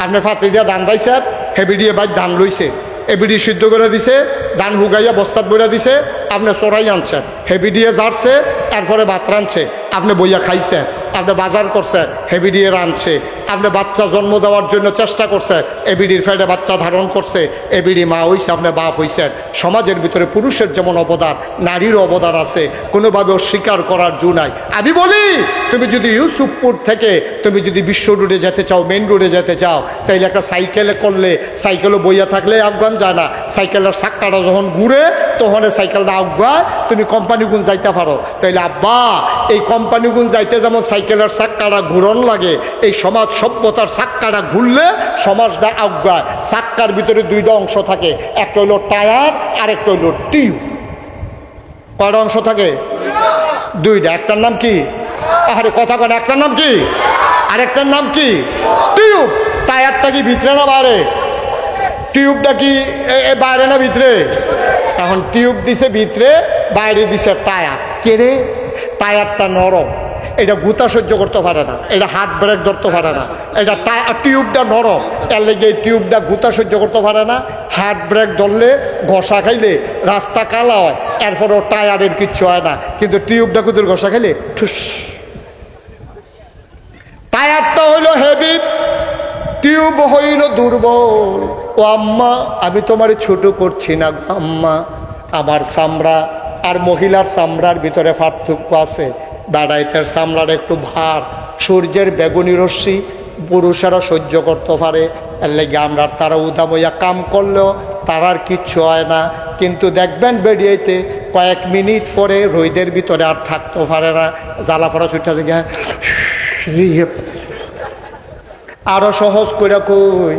আপনি ফাতরি দিয়া ধান দাইছেন, হেবি দিয়ে বাইর ধান লইছে, এবিডি সিদ্ধ করে দিছে, ধান হুগাইয়া বস্তাত বইরা দিছে, আপনি চড়াই আনছেন, হেবি দিয়ে জারছে, এরপরে ভাত রাঁধছে, আপনি বইয়া খাইছেন, আপনি বাজার করছেন, হেবি দিয়ে রাঁধছে, আপনি বাচ্চা জন্ম দেওয়ার জন্য চেষ্টা করছে, এবিডির ফেটে বাচ্চা ধারণ করছে, এবিডি মা হইছে, আপনি বাপ হইছেন। সমাজের ভিতরে পুরুষের যেমন অবদান, নারীর অবদান আছে, কোনোভাবে অস্বীকার করার জো নাই। আমি বলি, তুমি যদি ইউসুফপুর থেকে তুমি যদি বিশ্ব রোডে যেতে চাও, মেন রোডে যেতে চাও, তাইলে একটা সাইকেলে করলে, সাইকেলও বইয়া থাকলে আফগান যায় না, সাইকেলের চাক্কাটা যখন ঘুরে তখন সাইকেলটা আফগায়, তুমি কোম্পানিগুন যাইতে পারো। তাইলে আব্বা, এই কোম্পানিগুন যাইতে যেমন সাইকেলের চাক্কাটা ঘুরন লাগে, এই সমাজ সভ্যতার চাক্কাটা ঘুরলে সমাজটা আফগায়। চাক্কার ভিতরে দুইটা অংশ থাকে, একটা হইল টায়ার আর একটা হইল টিউব। কয়টা অংশ থাকে? দুইটা। একটার নাম কি? আরে কথা কন, একটার নাম কি আর একটার নাম কি? টিউব। টায়ারটা কি ভিতরে না বাইরে? টিউবটা কি বাইরে না ভিতরে? এখন টিউব দিছে ভিতরে, বাইরে দিছে টায়ার। কে রে? টায়ারটা নরম, এটা গুতা সহ্য করতে পারে না, এটা হাত ব্রেক ধরতে পারে না। এটা টিউবটা নরম, এর লেগে এই টিউবটা গুতা সহ্য করতে পারে না। হাত ব্রেক ধরলে, ঘষা খাইলে রাস্তা কালা হয়, এরপরও টায়ারের কিচ্ছু হয় না। কিন্তু টিউবটা কুতুর ঘষা খাইলে ঠুস। টায়ারটা হইল হেভি, টিউব হইল দুর্বল। ও আম্মা, আমি তোমার ছোট করছি না আম্মা, আমার চামড়া আর মহিলার চামড়ার ভিতরে পার্থক্য আছে। বেড়াইতের চামড়ার একটু ভার, সূর্যের বেগুনি রশ্মি পুরুষেরা সহ্য করতে পারে, এর লেগে আমরা তারা উদামইয়া কাম করলেও তার আর কিচ্ছু হয় না। কিন্তু দেখবেন বেরিয়েতে কয়েক মিনিট পরে রোদের ভিতরে আর থাকতে পারে না, জ্বালা ফড়া ছুটতে থেকে। আরো সহজ করে কই,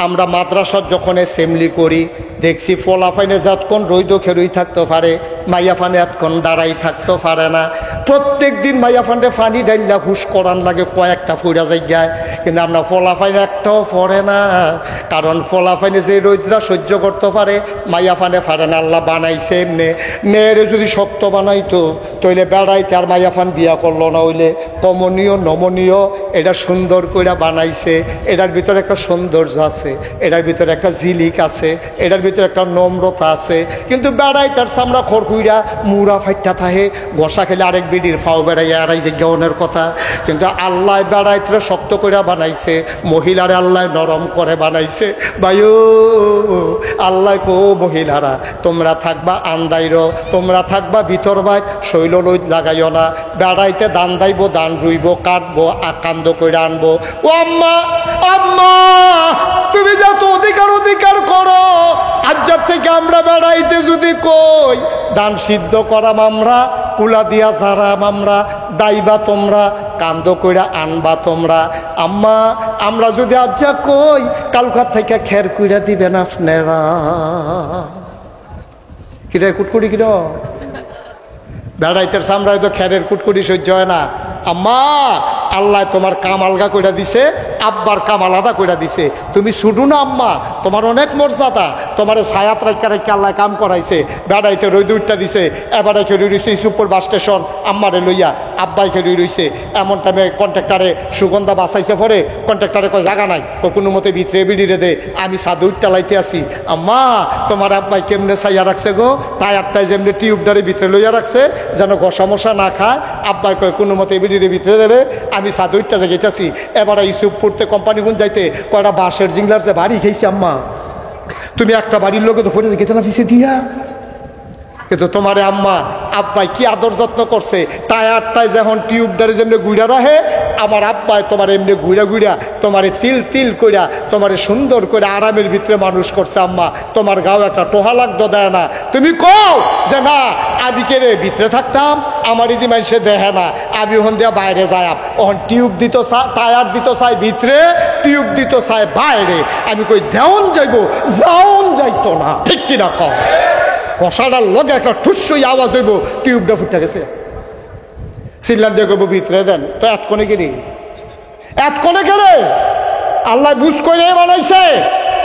আমরা মাদ্রাসার যখন অ্যাসেম্বলি করি দেখছি ফলাফাইনে যতক্ষণ রৈদ খেরুই থাকতে পারে, মাইয়া ফানে এতক্ষণ দাঁড়াই থাকতে পারে না। প্রত্যেক দিন মাইয়া ফান্ডে ফানি ডাইলা হুশ করান লাগে, কয়েকটা ফুরা জায়গায়। কিন্তু আমরা ফলাফাইনে একটাও পড়ে না, কারণ ফলাফাইনে যে রৌদ্রা সহ্য করতে পারে, মাইয়া ফানে পারে না। আল্লাহ বানাইছে এমনি। মেয়েরে যদি শক্ত বানাইতো তইলে বেড়াইতে আর মাইয়া ফান বিয়া করলো না, হইলে কমনীয় নমনীয় এটা সুন্দর করে বানাইছে। এটার ভিতরে একটা সৌন্দর্য আছে, এটার ভিতরে একটা ঝিলিক আছে, এটার ভিতরে একটা নম্রতা আছে। কিন্তু বেড়াই তার চামড়া খড়কুইরা মুড়া ফাইটা থাহে, ঘষা খেলে আরেক বিডির ফাও বেড়াইয়া আড়াই যে জ্ঞানের কথা। কিন্তু আল্লাহ বেড়াইতে শক্ত করে বানাইছে, মহিলারে আল্লাহ নরম করে বানাইছে। ভাইও, আল্লাহ কো মহিলারা তোমরা থাকবা আন্দাইর, তোমরা থাকবা ভিতর বাই, শৈল লই লাগাইও না। বেড়াইতে দান দাইব, দান রুইব, কাটবো, আকান্দ করে আনবো। ও আম্মা, আম্মা, তুমি যত অধিকার করো, আজ্জার থেকে আমরা বেড়াইতে যদি কই দান সিদ্ধ করাম আমরা, কুলা দিয়া ঝাড়াম আমরা, দাইবা তোমরা, কান্দ কইরা আনবা তোমরা। আম্মা, আমরা যদি আজ্জা কই কালকার থেকে খের কইরা দিবেন আপনারা। কিরে কুটকুটি কির বেড়াইতের সামরায় তো খেরের কুটকুটি সহ্য হয় না। আম্মা, আল্লাহ তোমার কাম আলগা কইরা দিছে, আব্বার কাম আলাদা কইরা দিছে। তুমি ছুটু না আম্মা, তোমার অনেক মর্যাদা, তোমার ছায়াত রাখা রেখে আল্লাহ কাম করাইছে। বেড়াইতে রই দুইটা দিছে, এবারে খেলি রয়েছে ইসুপুর বাস স্টেশন, আম্মারে লইয়া আব্বাই খেলি রয়েছে। এমন টাইমে কন্ট্রাক্টারে সুগন্ধা বাঁচাইছে, পরে কন্ট্রাক্টারে কয় জায়গা নাই, ও কোনো মতে ভিতরে বিড়িরে দে, আমি সাদু টালাইতে আসি। আম্মা, তোমার আব্বাই কেমনে ছাইয়া রাখছে গো, টায়ারটাই যেমনি টিউবটারে ভিতরে লইয়া রাখছে যেন ঘষা মশা না খায়। আব্বাই কয় কোনো মতে বিড়িরে ভিতরে দে, আমি সাদুইটা জায়গাইতেছি। এবারে ইসুপুরতে কোম্পানিগুন যাইতে কয়টা বাঁশের জিংলার যে বাড়ি খেয়েছি। আম্মা, তুমি একটা বাড়ির লোকে তো ফোটে গেতে না পিছিয়ে দিয়া। কিন্তু তোমারে আম্মা আব্বাই কি আদর যত্ন করছে। টায়ারটায় যখন টিউবটারে যেমনি গুইড়া রাখে, আমার আব্বাই তোমার এমনি ঘুরা ঘুরা তোমারে তিল তিল কইরা তোমারে সুন্দর করে আরামের ভিতরে মানুষ করছে। আম্মা, তোমার গাও একটা টোহা লাগতো দেয় না। তুমি কও যে না আমি কেড়ে ভিতরে থাকতাম, আমার ইদি মানুষে দেখে না, আমি ওখান দিয়ে বাইরে যাই। ওখান টিউব দিত টায়ার দিত চাই ভিতরে, টিউব দিত চাই বাইরে। আমি কই দেওন যাইব, যাওন যাইতো না, ঠিক কিনা কও? কষাটার লগে একটা ঠুসই আওয়াজ হইব, টিউবটা ফুটে গেছে। সিল্লার দিয়ে কইব ভিতরে দেন, তো এতক্ষণে কেড়ে এতক্ষণে কেড়ে আল্লাহ বুঝ করে বানাইছে।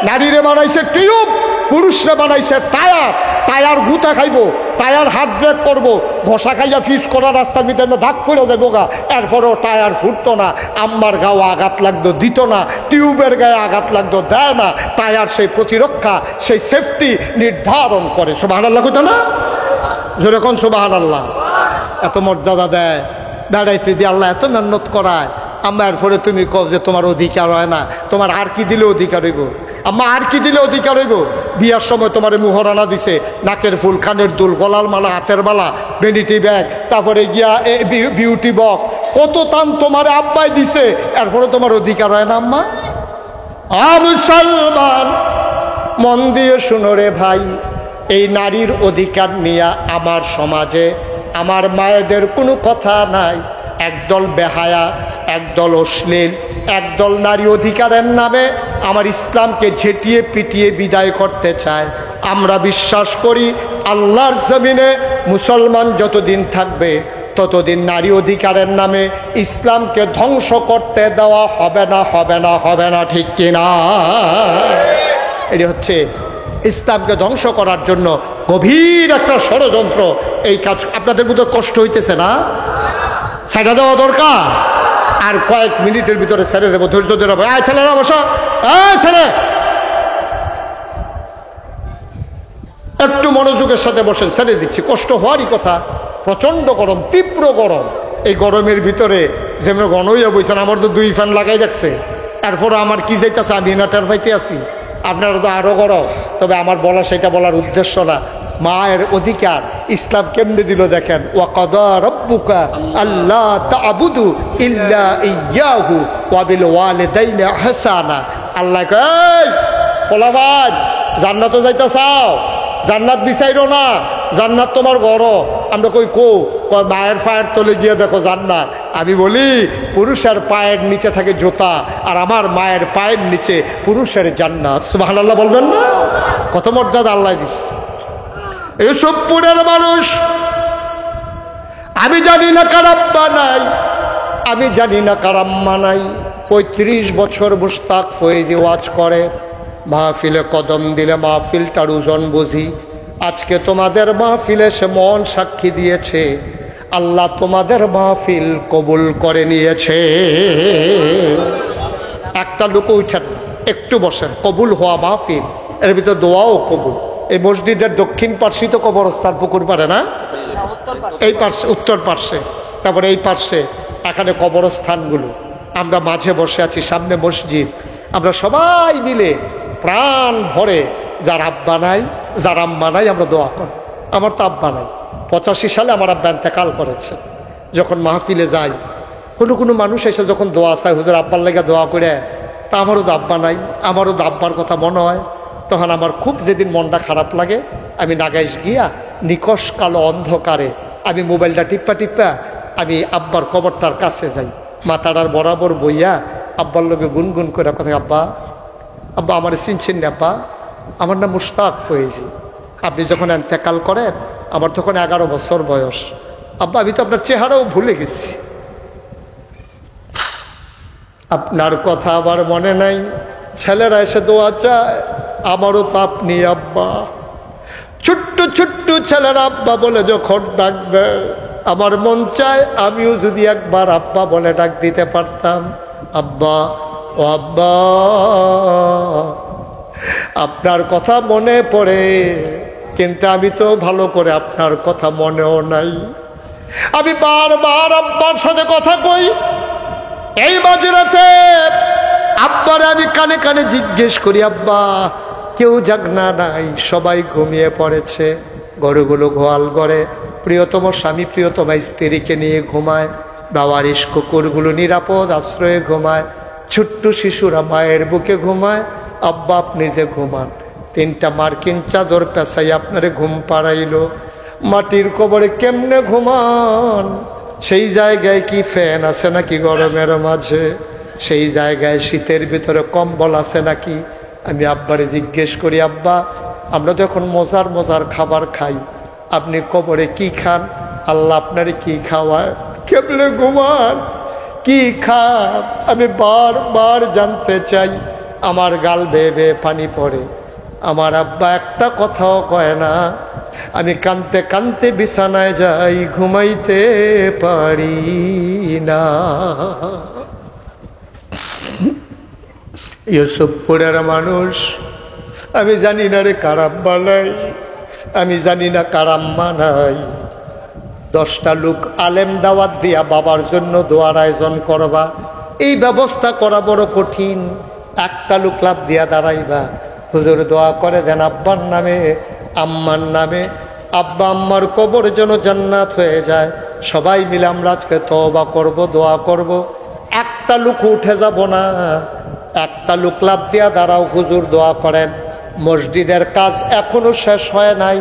নারীরে বানাইছে টিউব, পুরুষরে বানাইছে টায়ার। টায়ার গুতা খাইব, টায়ার হাত ব্রেক করবো, ঘষা খাইয়া ফিস করা রাস্তার ভিতরে দাগ ফুলে যাবো গা, এরপরেও টায়ার ফুটতো না। আম্মার গাও আঘাত লাগতো, দিত না। টিউবের গায়ে আঘাত লাগতো, দেয় না। টায়ার সেই প্রতিরক্ষা, সেই সেফটি নির্ধারণ করে। সুবহানাল্লাহ কইতো না? যেরকম সুবহানাল্লাহ। এত মর্যাদা দেয়, বেড়াইতে দিয়ে আল্লাহ এত মেহনত করায়। আম্মা এরপরে তুমি কও যে তোমার অধিকার হয় না, তোমার আর কি দিলে অধিকার হইব? আম্মা আর কি দিলে অধিকার হইব? বিয়ার সময় তোমার মুহরানা দিছে, নাকের ফুল, কানের দুল, গলার মালা, হাতের মালা, ভ্যানিটি ব্যাগ, তারপরে গিয়া বিউটি বক্স, কত তান তোমার আব্বাই দিছে, এরপরে তোমার অধিকার হয় না আম্মা? মুসলমান মন দিয়ে শুনো রে ভাই, এই নারীর অধিকার নিয়ে আমার সমাজে আমার মায়েদের কোনো কথা নাই। একদল বেহায়া, একদল অশ্লীল, একদল নারী অধিকারের নামে আমার ইসলামকে ঝেঁটিয়ে পিটিয়ে বিদায় করতে চায়। আমরা বিশ্বাস করি আল্লাহর জমিনে মুসলমান যতদিন থাকবে ততদিন নারী অধিকারের নামে ইসলামকে ধ্বংস করতে দেওয়া হবে না, হবে না, হবে না, ঠিক কিনা? এটি হচ্ছে ইসলামকে ধ্বংস করার জন্য গভীর একটা ষড়যন্ত্র। এই কাজ আপনাদের মধ্যে কষ্ট হইতেছে না? ছেড়ে দেওয়া দরকার। আর কয়েক মিনিটের ভিতরে ছেড়ে দেবো, ধৈর্য ধরে। আয় ছেলেরা বসো, ছেলে একটু মনোযোগের সাথে বসেন, ছেড়ে দিচ্ছি। কষ্ট হওয়ারই কথা, প্রচণ্ড গরম, তীব্র গরম। এই গরমের ভিতরে যেমন গণইয়া বইছেন, আমার তো 2 ফ্যান লাগাই রাখছে, এরপরে আমার কি যাইতেছে আমি না টের পাইতে আছি। আপনারা তো আরও গরম। তবে আমার বলা, সেটা বলার উদ্দেশ্য না। মায়ের অধিকার ইসলাম কেমনে দিল দেখেন। ওয়াকাদা রাব্বুকা আল্লা তা'বুদু ইল্লা ইয়্যাহু ওয়া বিল ওয়ালিদাইনি ইহসানা। আল্লাহ কয়, পোলাপান জান্নাতে যাইতে চাও, জান্নাত বিচাইরো না, জান্নাত তোমার ঘর। আমরা কই মায়ের পায়ের তলে গিয়ে দেখো জান্নাত। আমি বলি পুরুষের পায়ের নিচে থাকে জুতা, আর আমার মায়ের পায়ের নিচে পুরুষের জান্নাত। সুবহানাল্লাহ বলবেন না? কত মর্যাদা আল্লাহ দিচ্ছে। এইসব পুরের মানুষ, আমি জানি না কার আব্বা নাই, আমি জানি না কার আম্মা নাই। 35 বছর মুশতাক ফয়েজি ওয়াজ করে, মাহফিলে কদম দিলে মাহফিলটার ওজন বুঝি। আজকে তোমাদের মাহফিলে সে মন সাক্ষী দিয়েছে, আল্লাহ তোমাদের মাহফিল কবুল করে নিয়েছে। একটা লোক উঠেন, একটু বসেন। কবুল হওয়া মাহফিল, এর ভিতর দোয়াও কবুল। এই মসজিদের দক্ষিণ পার্শ্বে তো কবরস্থান, পুকুর পারে না, এই পার্শ্বে, উত্তর পার্শ্বে, তারপরে এই পার্শ্বে, এখানে কবরস্থানগুলো। আমরা মাঝে বসে আছি, সামনে মসজিদ। আমরা সবাই মিলে প্রাণ ভরে, যার আব্বা নাই, যার আম্মা নাই, আমরা দোয়া করি। আমার তো আব্বা নাই, 85 সালে আমার আব্বা ইন্তেকাল করেছে। যখন মাহফিলে যাই, কোনো মানুষ এসে যখন দোয়া চায়, হুজুর আব্বার লেগে দোয়া করে, তা আমারও তো আব্বা নাই, আমারও তো আব্বার কথা মনে হয়। তখন আমার খুব যেদিন মনটা খারাপ লাগে, আমি নাগাইশ গিয়া নিকশ কালো অন্ধকারে আমি মোবাইলটা টিপ্পা আমি আব্বার কবরটার কাছে যাই, মাথাটার বরাবর বইয়া আব্বার লোকে গুনগুন করে কথা, আব্বা আব্বা আমার চিনছেন না আব্বা, আমার নাম মুশতাক ফয়েজি, আপনি যখন ইন্তেকাল করেন আমার তখন 11 বছর বয়স। আব্বা আমি তো আপনার চেহারাও ভুলে গেছি, আপনার কথা আমার মনে নাই। ছেলেরা এসে দোয়া চায়, আমারও তো আপনি আব্বা। ছোট্ট ছোট্ট ছেলেরা আব্বা বলে যখন ডাকবে, আমার মন চায় আমিও যদি একবার আব্বা বলে ডাক দিতে পারতাম। আব্বা, ও আব্বা, আপনার কথা মনে পড়ে, কিন্তু আমি তো ভালো করে আপনার কথা মনেও নাই। আমি বারবার আব্বার সাথে কথা কই। এই মাঝরাতে আব্বারে আমি কানে কানে জিজ্ঞেস করি, আব্বা কেউ জাগনা নাই, সবাই ঘুমিয়ে পড়েছে, গরুগুলো গোয়াল ঘরে, প্রিয়তম স্বামী প্রিয়তমা স্ত্রীকে নিয়ে ঘুমায়, বাবারিশ কুকুরগুলো নিরাপদ আশ্রয়ে ঘুমায়, ছোট্ট শিশুরা মায়ের বুকে ঘুমায়। আব্বা আপনি যে ঘুমান, 3টা মার্কিন চাদর পেঁচাই আপনারে ঘুম পাড়াইলো, মাটির কবরে কেমনে ঘুমান? সেই জায়গায় কি ফ্যান আছে নাকি গরমের মাঝে? সেই জায়গায় শীতের ভিতরে কম্বল আছে নাকি? আমি আব্বারে জিজ্ঞেস করি, আব্বা আমরা যখন মজার মজার খাবার খাই, আপনি কবরে কি খান? আল্লাহ আপনারে কি খাওয়ায়? কেমনে ঘুমান? কি খান? আমি বারবার জানতে চাই। আমার গাল বেয়ে বেয়ে পানি পড়ে। আমার আব্বা একটা কথাও কয় না। আমি কানতে কানতে বিছানায় যাই, ঘুমাইতে পারি না। ইউসুফপুরের মানুষ, আমি জানি না রে কার আব্বা নাই, আমি জানি না কার আম্মা নাই। 10টা লোক আলেম দাওয়াত দিয়া বাবার জন্য দোয়ার আয়োজন করবা, এই ব্যবস্থা করা বড় কঠিন। একটা লোক লাভ দিয়া দাঁড়াইবা, হুজুর দোয়া করে দেন আব্বার নামে আম্মার নামে, আব্বা আম্মার কবর যেন জান্নাত হয়ে যায়। সবাই মিলে আমরা আজকে তওবা করব, দোয়া করব। একটা লোক উঠে যাব না, একটা লোক লাভ দিয়া দাঁড়াও, হুজুর দোয়া করেন। মসজিদের কাজ এখনো শেষ হয় নাই,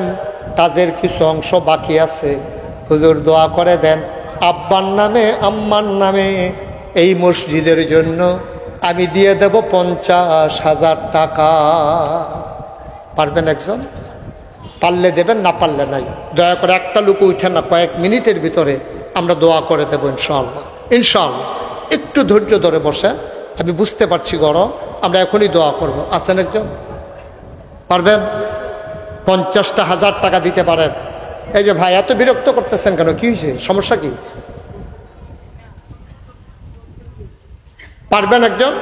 কাজের কিছু অংশ বাকি আছে। হুজুর দোয়া করে দেন আব্বার নামে আম্মার নামে এই মসজিদের জন্য আমি দিয়ে দেব 50,000 টাকা। পারবেন একজন? পারলে দেবেন, না পারলে নাই। দয়া করে একটা লোক উঠেন না, কয়েক মিনিটের ভিতরে আমরা দোয়া করে দেবো ইনশাআল্লাহ। ইনশাআল্লাহ একটু ধৈর্য ধরে বসে, আমি বুঝতে পারছি গরম, আমরা এখনই দোয়া করব। আছেন একজন? পারবেন? 50,000 টাকা দিতে পারেন? এই যে ভাই এত বিরক্ত করতেছেন কেন, কি হয়েছে, সমস্যা কি? পারবেন একজন?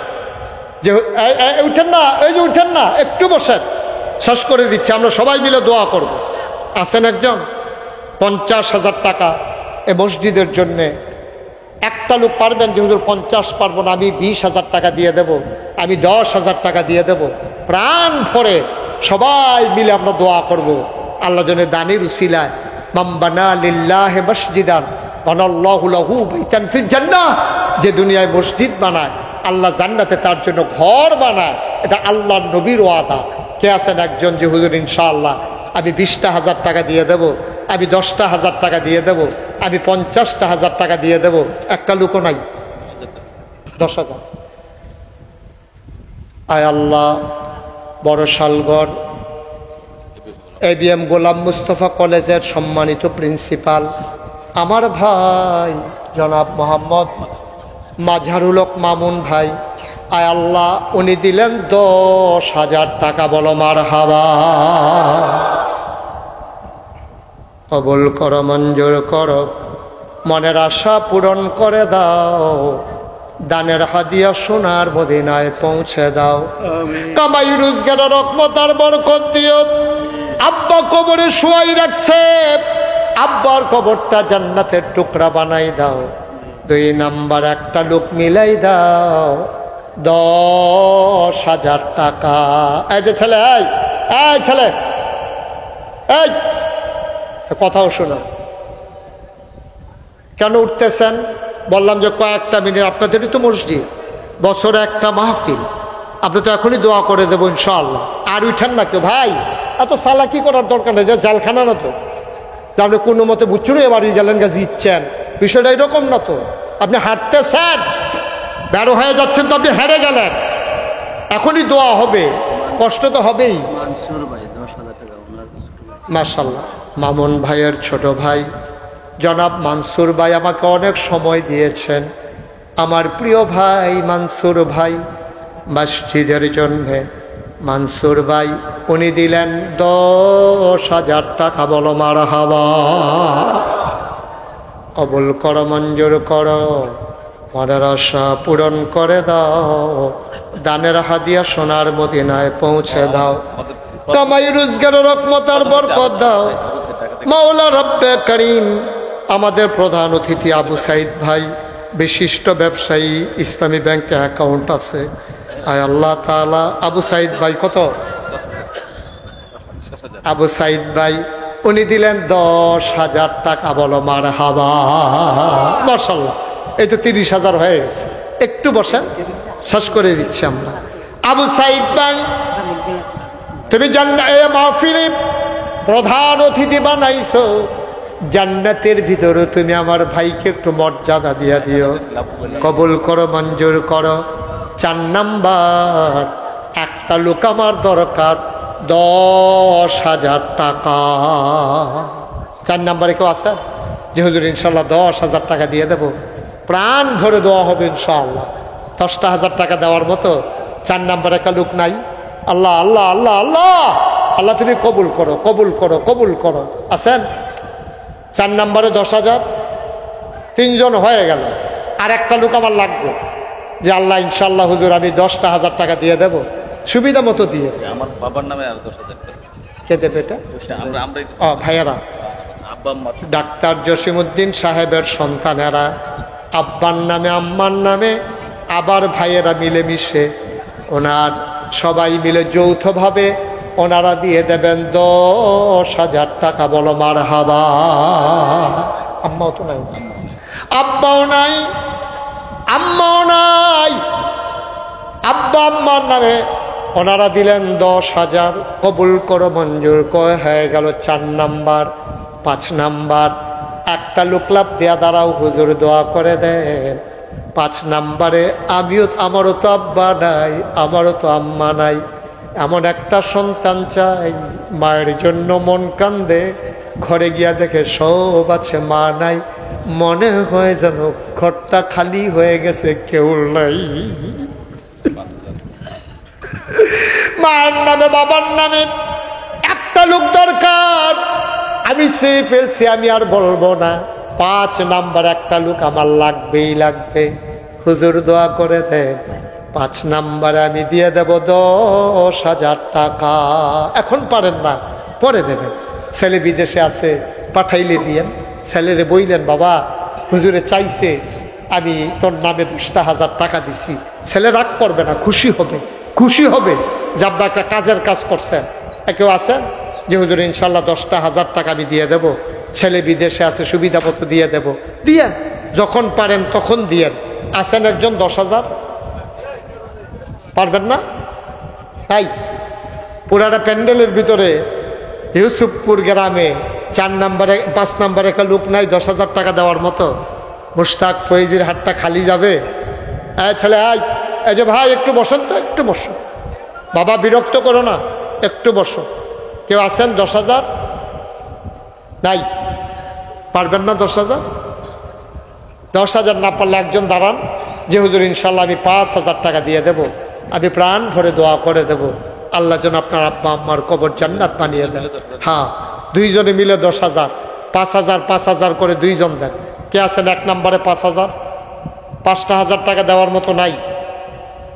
যে উঠেন না, এই যে উঠেন না, একটু বসেন, শেষ করে দিচ্ছি, আমরা সবাই মিলে দোয়া করব। আছেন একজন? 50,000 টাকা এ মসজিদের জন্যে। একটা লোক পারবেন যে হুজুর 50 পারবো না, আমি 20,000 টাকা দিয়ে দেব, আমি 10,000 টাকা দিয়ে দেব। প্রাণ ভরে সবাই মিলে আমরা দোয়া করব। আল্লাহ যেন দানির উসিলায় মান বানা লিল্লাহি মসজিদান বানাল্লাহু লাহু বাইতান ফিল জান্নাহ, যে দুনিয়ায় মসজিদ বানায় আল্লাহ জান্নাতে তার জন্য ঘর বানায়। এটা আল্লাহর নবীর ওয়াদা। কে আছেন একজন যে হুজুর ইনশাআল্লাহ আমি 20,000 টাকা দিয়ে দেব, আমি 10,000 টাকা দিয়ে দেব, আমি 50,000 টাকা দিয়ে দেব? একটা লোকও নাই। 10,000। আয় আল্লাহ, বড় শালগড় ABM গোলাম মুস্তফা কলেজের সম্মানিত প্রিন্সিপাল আমার ভাই জনাব মোহাম্মদ মাজহারুল হক মামুন ভাই, আয় আল্লাহ উনি দিলেন 10,000 টাকা। বলো মারহাবা। কবুল করো, মঞ্জুর করো, মনের আশা পূরণ করে দাও, দানের হাদিয়া সোনার মদিনায় পৌঁছে দাও। কামাই রোজগারের রহমত আর বরকত দিও। আব্বা কবরে শুয়াই রাখছে, আব্বার কবরটা জান্নাতের টুকরা বানাই দাও। 2 নাম্বার একটা লোক মিলাই দাও 10,000 টাকা। এই যে ছেলে, এই ছেলে, এই কথাও শোনো, কেন উঠতেছেন? বললাম যে কয়েকটা মিনিট, আপনাদেরই তো মসজিদ, বছরে একটা মাহফিল, আপনি তো এখনই দোয়া করে দেবো ইনশাআল্লাহ। আর উঠেন না কেউ ভাই, এত চালাকি করার দরকার নেই, যে জেলখানা না তো যে আপনি কোনো মতে বুচুরে বাড়ি গেলেন গাছ ইচ্ছেন, বিষয়টা এরকম না তো। আপনি হাঁটতেছেন, বেরো হয়ে যাচ্ছেন তো আপনি হেরে গেলেন, এখনই দোয়া হবে, কষ্ট তো হবেই। মাশাআল্লাহ, মামুন ভাইয়ের ছোট ভাই জনাব মানসুর ভাই আমাকে অনেক সময় দিয়েছেন। আমার প্রিয় ভাই মানসুর ভাই মসজিদের জন্যে, মানসুর ভাই উনি দিলেন 10,000 টাকা। বলো মারহাবা। কবুল করো, মঞ্জুর করো, মনের আশা পূরণ করে দাও, দানের হাদিয়া সোনার মদিনায় পৌঁছে দাও। কামাই রোজগারের রহমত আর বরকত দাও মাওলা রব্বে করিম। আমাদের প্রধান অতিথি আবু সাইদ ভাই, বিশিষ্ট ব্যবসায়ী, ইসলামী ব্যাংকে অ্যাকাউন্ট আছে। আয় আল্লাহ তাআলা আবু সাইদ ভাই কত? আবু সাইদ ভাই উনি দিলেন 10,000 টাকা। বলো মারহাবা। মাশাআল্লাহ, এই তো 30,000 হয়ে গেছে। একটু বসেন, শেষ করে দিচ্ছি আমরা। আবু সাইদ ভাই তুমি মাহফিলে প্রধান অতিথি বানাইছো, জান্নাতের ভিতরে তুমি আমার ভাইকে একটু মর্যাদা দিয়া দিও। কবুল করো, মঞ্জুর করো। 4 নাম্বার একটা লোক আমার দরকার 10,000 টাকা। 4 নাম্বারে কেউ আছে যে হুজুর ইনশাল্লাহ 10,000 টাকা দিয়ে দেব? প্রাণ ভরে দেওয়া হবে ইনশাআল্লাহ। 10,000 টাকা দেওয়ার মতো 4 নাম্বারে একটা লোক নাই? আল্লাহ আল্লাহ আল্লাহ আল্লাহ আল্লাহ তুমি কবুল করো, কবুল করো, কবুল করো। আছেন? 4 নাম্বারে 10,000, 3 জন হয়ে গেল। আর একটা লোক আমার লাগবে যে আল্লাহ ইনশাল্লাহ হুজুর আমি 10,000 টাকা দিয়ে দেব, সুবিধা মতো দিয়ে।
আমার বাবার নামে আর 10,000 টাকা।
কে দেবে এটা? ভাইয়ারা, ডাক্তার জসিমউদ্দিন সাহেবের সন্তানেরা আব্বার নামে আম্মার নামে আবার ভাইয়েরা মিলেমিশে ওনার সবাই মিলে যৌথভাবে ওনারা দিয়ে দেবেন 10,000 টাকা। বলো মারহাবা। আম্মাও তো নাই, আব্বাও নাই, আম্মাও নাই, আব্বা আম্মার নামে ওনারা দিলেন 10,000। কবুল করো, মঞ্জুর করে হয়ে গেল 4 নাম্বার। 5 নাম্বার একটা লোক লাভ দেয়া দাঁড়াও, হুজুর দোয়া করে দেন। 5 নাম্বারে আমারও তো আব্বা নাই, আমারও তো আম্মা নাই, এমন একটা সন্তান চাই। মায়ের জন্য মন কান্দে, ঘরে গিয়া দেখে সব আছে, মা নাই। মনে হয় যেন ঘরটা খালি হয়ে গেছে, কেউ নাই। মায়ের নামে বাবার নামে একটা লোক দরকার। আমি সে ফেলছি, আমি আর বলবো না। 5 নাম্বার একটা লোক আমার লাগবেই লাগবে। হুজুর দোয়া করে দেন। 5 নাম্বারে আমি দিয়ে দেব 10,000 টাকা। এখন পারেন না, পরে দেবেন। ছেলে বিদেশে আছে, পাঠাইলে দিয়েন। ছেলেরে বইলেন, বাবা হুজুরে চাইছে, আমি তোর নামে 10,000 টাকা দিছি। ছেলে রাগ করবে না, খুশি হবে, খুশি হবে যে আপনার একটা কাজের কাজ করছেন। কেউ আছেন যে হুজুর ইনশাল্লাহ 10,000 টাকা আমি দিয়ে দেব, ছেলে বিদেশে আছে, সুবিধা মতো দিয়ে দেব। দিয়েন, যখন পারেন তখন দিয়েন। আছেন একজন 10,000? পারবেন না? তাই পুরাটা প্যান্ডেলের ভিতরে ইউসুফপুর গ্রামে 4 নাম্বারে 5 নাম্বারে একটা লোক নাই 10,000 টাকা দেওয়ার মতো। মুশতাক ফয়েজির হাতটা খালি যাবে। ছেলে এই যে ভাই একটু বসেন তো, একটু বসো। বাবা বিরক্ত করো না, একটু বসো। কেউ আছেন 10,000? নাই, পারবেন না 10,000? 10,000 না পারলে একজন দাঁড়ান যে হুজুর ইনশাল্লাহ আমি 5,000 টাকা দিয়ে দেব, আমি প্রাণ ভরে দোয়া করে দেব, আল্লাহ যেন আপনার আব্বা আম্মার কবর জান্নাত বানিয়ে দেন। হ্যাঁ, 2 জনে মিলে 10,000, 5,000 5,000 করে 2 জন দেন। কে আছেন 1 নম্বরে 5,000? 5,000 টাকা দেওয়ার মতো নাই।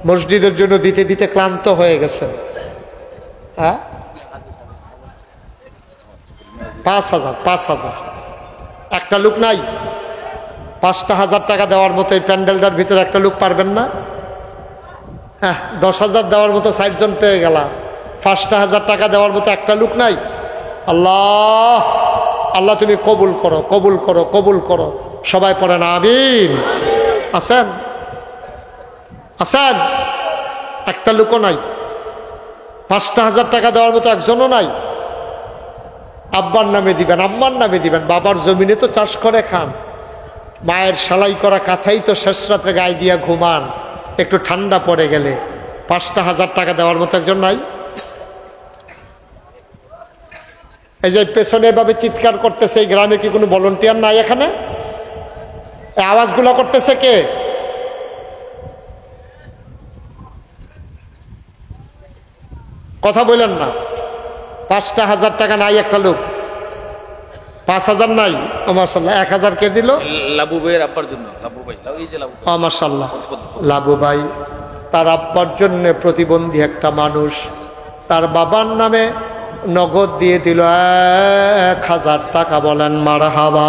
মসজিদের জন্য দিতে দিতে ক্লান্ত হয়ে গেছে। হ্যাঁ, 5,000 একটা লোক নাই। 5,000 টাকা দেওয়ার মতো এই প্যান্ডেলটার ভিতরে একটা লোক পারবেন না? হ্যাঁ, 10,000 দেওয়ার মতো 60 জন পেয়ে গেলাম। 5,000 টাকা দেওয়ার মতো একটা লোক নাই। আল্লাহ, আল্লাহ তুমি কবুল করো, কবুল করো, কবুল করো। সবাই পড়েন আমিন। আছেন? আছেন? একটা লোকও নাই। 5,000 টাকা দেওয়ার মতো একজনও নাই। আব্বার নামে দিবেন, আম্মার নামে দিবেন। বাবার জমিনে তো চাষ করে খান, মায়ের সেলাই করা কাঁথাই তো শেষ রাত্রে গায়ে দিয়া ঘুমান। একটু ঠান্ডা পড়ে গেলে 5,000 টাকা দেওয়ার মতো একজন নাই। এই যে পেছনে এভাবে চিৎকার করতেছে, এই গ্রামে কি কোনো ভলেন্টিয়ার নাই? এখানে এই আওয়াজগুলো করতেছে কে? কথা বললেন না। 5,000 টাকা নাই একটা লোক। 5,000 নাই। ও মাশাআল্লাহ, 1,000 কে দিল?
লাবু ভাইয়ের আব্বার জন্য। লাবু ভাই, এই যে লাবু।
ও মাশাআল্লাহ, লাবু ভাই তার আব্বার জন্য প্রতিবন্ধী একটা মানুষ, তার বাবার নামে নগদ দিয়ে দিল 1,000 টাকা। বলেন মারহাবা।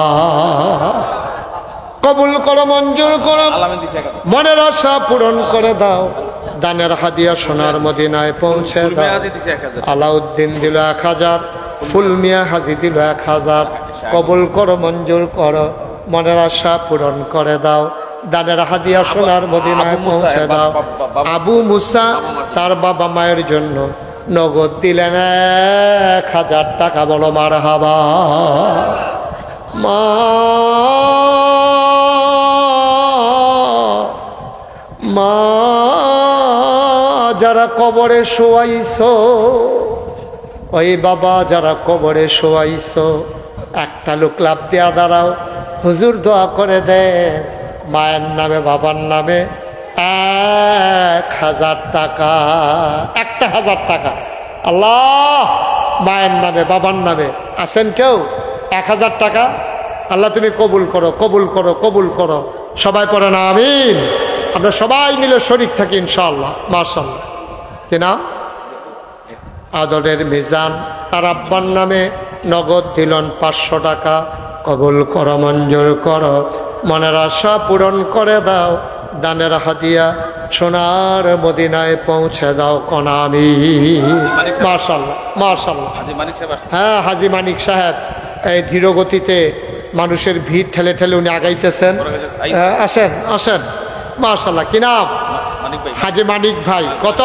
কবুল করো, মঞ্জুর করো, মনের আশা পূরণ করে দাও। দানের হাদিয়া সোনার মদিনায় পৌঁছে দাও। আলাউদ্দিন দিল 1,000, ফুল মিয়া হাজি দিল 1,000। কবুল করো, মঞ্জুর করো, মনের আশা পূরণ করে দাও। দানের হাদিয়া সোনার মদিনায় পৌঁছে দাও। আবু মুসা তার বাবা মায়ের জন্য নগদ দিলেন 1,000 টাকা। বলো মারহাবা। মা মা যারা কবরে শোয়াইছো, ওই বাবা যারা কবরে শোয়াইছো, একটা লোক লাভ দেয়া দাঁড়াও, হুজুর দোয়া করে দেন। মায়ের নামে বাবার নামে 1,000 টাকা। 1,000 টাকা। আল্লাহ, মায়ের নামে বাবার নামে আছেন কেউ? 1,000 টাকা। আল্লাহ তুমি কবুল করো, কবুল করো, কবুল করো। সবাই পড়েন আমিন। আমরা সবাই মিলে শরীক থাকি ইনশাআল্লাহ। মাশাআল্লাহ। কি নাম? আদরের মিজান, তার আব্বার নামে নগদ দিলেন 500 টাকা। কবুল করো, মঞ্জুর করো, মনের আশা পূরণ করে দাও। দানের হাদিয়া সোনার মদিনায় পৌঁছে দাও কনামি। মাশাআল্লাহ মাশাআল্লাহ।
হাজি মানিক সাহেব আসছেন।
হ্যাঁ, হাজি মানিক সাহেব এই ধীর গতিতে মানুষের ভিড় ঠেলে ঠেলে উনি আগাইতেছেন। আসেন আসেন। মাশাআল্লাহ। কি নাম?
মানিক ভাই।
হাজি মানিক ভাই। কত?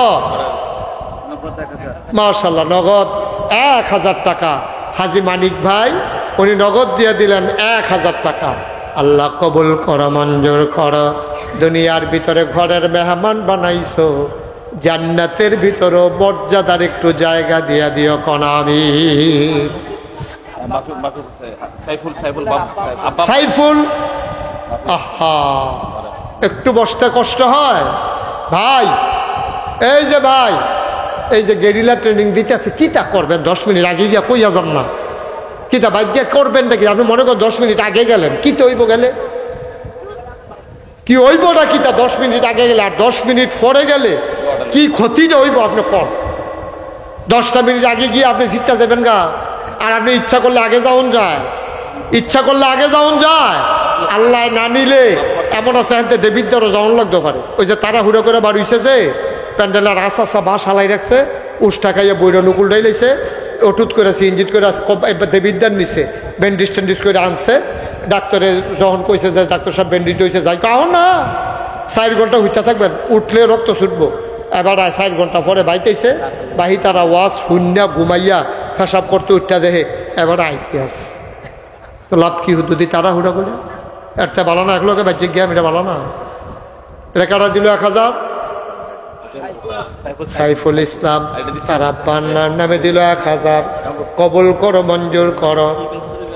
মাশাআল্লাহ। নগদ 1000 টাকা হাজি মানিক ভাই উনি নগদ দিয়ে দিলেন 1000 টাকা। আল্লাহ কবুল কর, মঞ্জুর কর। দুনিয়ার ভিতরে ঘরের মেহমান বানাইছো, জান্নাতের ভিতরেও মর্যাদার একটু জায়গা দিয়া দিও কনামি। সাইফুল, আহা, একটু বসতে কষ্ট হয় ভাই। এই যে ভাই, এই যে গেরিলা ট্রেনিং দিতেছে, কিটা করবেন? 10 মিনিট আগে গিয়া কইয়া যান না, কিটা বাইক গিয়া করবেন নাকি? আপনি মনে করেন 10 মিনিট আগে গেলেন, কি তো হইব গেলে? কি হইব না কিটা 10 মিনিট আগে গেলে? আর 10 মিনিট পরে গেলে কি ক্ষতিটা হইব আপনি কম? 10টা মিনিট আগে গিয়ে আপনি জিততে যাবেন গা। আর আপনি ইচ্ছা করলে আগে যাওন যায়, ইচ্ছা করলে আগে যাওন যায়। আল্লাহ না নিলে এমন আছে হ্যাঁ দেবীর দ্বারা যাওন লাগতে পারে। ওই যে তারা হুড়ো করে বাড়ি হইছে, প্যান্ডেলের আস্তে আস্তে বাঁশ হালাই রাখছে, উষ্টা খাইয়া বইরা নুকুল ডাইলাইছে, অটুত করে সিঞ্জিত করে দেবিদ্যার নিছে, ব্যান্ডিজ ট্যান্ডিজ করে আনছে। ডাক্তারে যখন কইছে যে ডাক্তার সাহেব ব্যান্ডিজ হয়েছে, যাই কাহ না 4 ঘন্টা হইতে থাকবেন, উঠলে রক্ত ছুটবো। এবার 4 ঘন্টা পরে বাইতেছে, বাহি তারা ওয়াজ শূন্য ঘুমাইয়া ফেসাব করতে উঠতে দেখে এবার আইতে আস। তো লাভ কি হতো যদি তারা হুড়া করে? একটা ভালো না, একলোকে বাহ্যিক গিয়া এটা ভালো না। এটা কারা দিল 1000? সাইফুল ইসলাম, তার আব্বার নামে দিল 1000। কবুল করো, মঞ্জুর করো।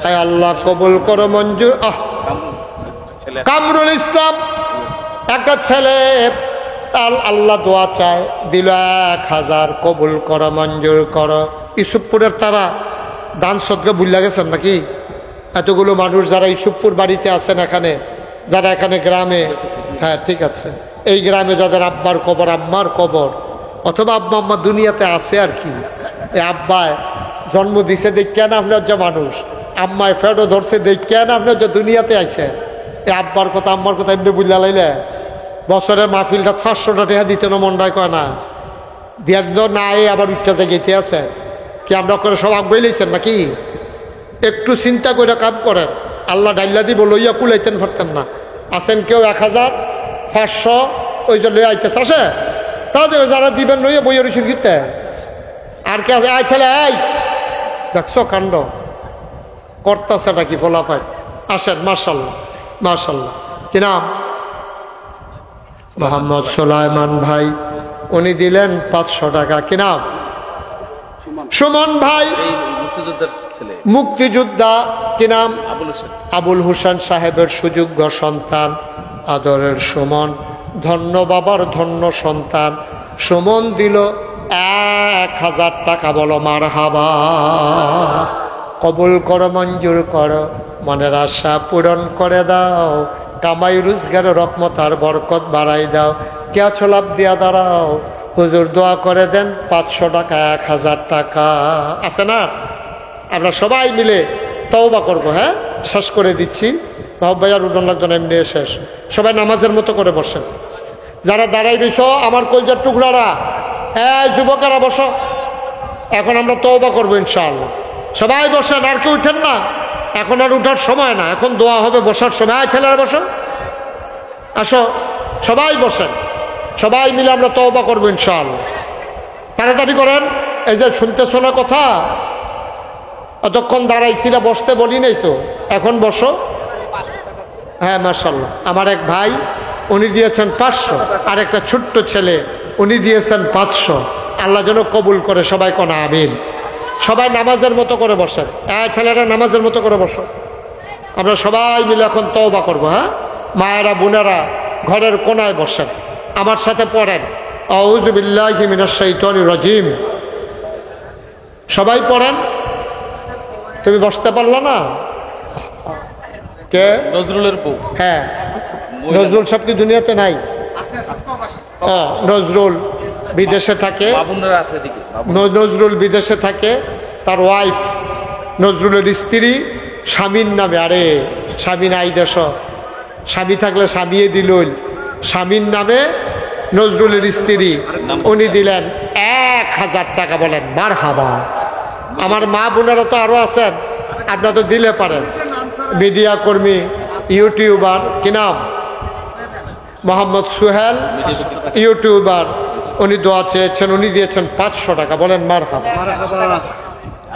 তাই আল্লাহ কবুল করো, মঞ্জুর। কামরুল ইসলাম, একটা ছেলে, আল্লাহ দোয়া চায়, দিল 1000। কবুল করো, মঞ্জুর করো। ইউসুফপুরের তারা দান সদকা বুঝলা গেছেন নাকি? এতগুলো মানুষ যারা ইউসুফপুর বাড়িতে আছেন, এখানে যারা এখানে গ্রামে, হ্যাঁ ঠিক আছে, এই গ্রামে যাদের আব্বার কবর, আম্মার কবর, অথবা আব্বা আম্মা দুনিয়াতে আছে আর কি, এই আব্বায় জন্ম দিছে দেখ না আপনার যে মানুষ, আম্মায় ফেরো ধরছে দেখ না আপনার যে দুনিয়াতে আইছে। এই আব্বার কথা আম্মার কথা এমনি বুঝলা লাইলে বছরের মাহফিলটা 500টা টাকা দিতে না মন্ডায় কয় না দিয়া দিল না, এই আবার উঠতে জায়গাতে আছে কি? আমরা করে সব আগ্রহী লইছেন নাকি? একটু চিন্তা করে কাম করেন। আল্লাহ ডাইল্লা দিব লইয়া কুলাইতেন পারতেন না। আছেন কেউ 1000 500 ওই যে লইয়া আইতেছে আসে, তাদের যারা দিবেন লইয়া বইয়ের রইছেন কিনতে। আর কে আছে? আয় ছেলে, এই দেখছো কাণ্ড করতেছে নাকি ফলাফাই? আসেন। মাশাল্লাহ মাশাল্লাহ। কি নাম? মোহাম্মদ সুলাইমান ভাই, উনি দিলেন 500 টাকা। কি নাম? সুমন ভাই, মুক্তিযোদ্ধা। কি নাম? আবুল হোসেন সাহেবের সুযোগ্য সন্তান, আদরের সুমন। ধন্য বাবার ধন্য সন্তান। সুমন দিল 1000 টাকা। বলো মারহাবা। কবুল করো, মঞ্জুর করো, মনের আশা পূরণ করে দাও। কামাই রোজগারের রহমত আর বরকত বাড়াই দাও। কে আছো লাভ দিয়া দাঁড়াও। হুজুর দোয়া করে দেন 500 টাকা, 1000 টাকা আছে না? আমরা সবাই মিলে তওবা করবো। হ্যাঁ, শেষ করে দিচ্ছি। ভাইয়ার উডন লাগতো না, এমনি শেষ। সবাই নামাজের মতো করে বসেন। যারা দাঁড়াই রইছ আমার কলজার টুকরারা, হ্যাঁ যুবকেরা বসো। এখন আমরা তওবা করবো ইনশাআল্লাহ। সবাই বসেন, আর কেউ উঠেন না। এখন আর উঠার সময় না, এখন দোয়া হবে, বসার সময়। ছেলেরা বসো, আসো, সবাই বসেন। সবাই মিলে আমরা তওবা করবো ইনশাআল্লাহ। তাড়াতাড়ি করেন। এই যে শুনতেছো না কথা, অতক্ষণ দাঁড়াইছিল, বসতে বলি নাই তো, এখন বসো। হ্যাঁ মাশাআল্লাহ। আমার এক ভাই উনি দিয়েছেন 500, আর একটা ছোট্ট ছেলে উনি দিয়েছেন 500। আল্লাহ যেন কবুল করে। সবাই কোন আমিন। সবাই নামাজের মতো করে বসেন। ছেলেরা নামাজের মতো করে বসো। আমরা সবাই মিলে এখন তওবা করবো। হ্যাঁ, মায়েরা বোনেরা ঘরের কোনায় বসেন, আমার সাথে পড়েন আউযু বিল্লাহি মিনাশ শাইতানির রাজিম। সবাই পড়েন। তুমি বসতে পারলা না? কে?
নজরুলের বউ।
হ্যাঁ, নজরুল সব কি দুনিয়াতে নাই? নজরুল বিদেশে থাকে। নজরুল বিদেশে থাকে। তার ওয়াইফ, নজরুলের স্ত্রী স্বামীর নামে। আরে স্বামী নাই দেশ, স্বামী থাকলে স্বামীয়ে দিল। স্বামীর নামে নজরুলের স্ত্রী, উনি দিলেন 1000 টাকা। বলেন মারহাবা। আমার মা বোনেরা তো আরো আছেন, আপনারা তো দিলে পারেন। মিডিয়া কর্মী, ইউটিউবার, কি নাম? মোহাম্মদ সুহেল, ইউটিউবার, উনি দোয়া চেয়েছেন, উনি দিয়েছেন 500 টাকা। বলেন মারহাবা।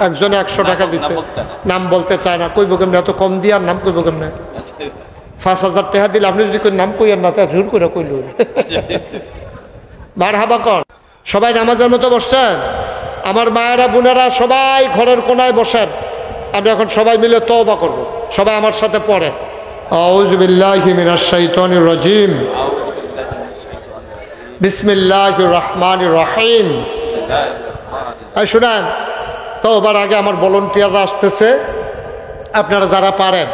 একজনে 100 টাকা দিছে, নাম বলতে চায় না। কইব কেমনে? এত কম দিয়ে আর নাম কইব কেমনে? 5000 টাকা দিলে আপনি যদি নাম কইয়েন না, তা জোর করে কইল। মারহাবা কর। সবাই নামাজের মতো বসছেন? আমার মায়েরা বোনেরা সবাই ঘরের কোনায় বসেন। আমরা এখন সবাই মিলে তওবা করব। সবাই আমার সাথে পড়েন, আউযু বিল্লাহি মিনাশ শাইতানির রাজিম, বিসমিল্লাহির রহমানির রহিম। এই শুনেন, তওবার আগে আমার ভলান্টিয়াররা আসতেছে। আপনারা যারা পারেন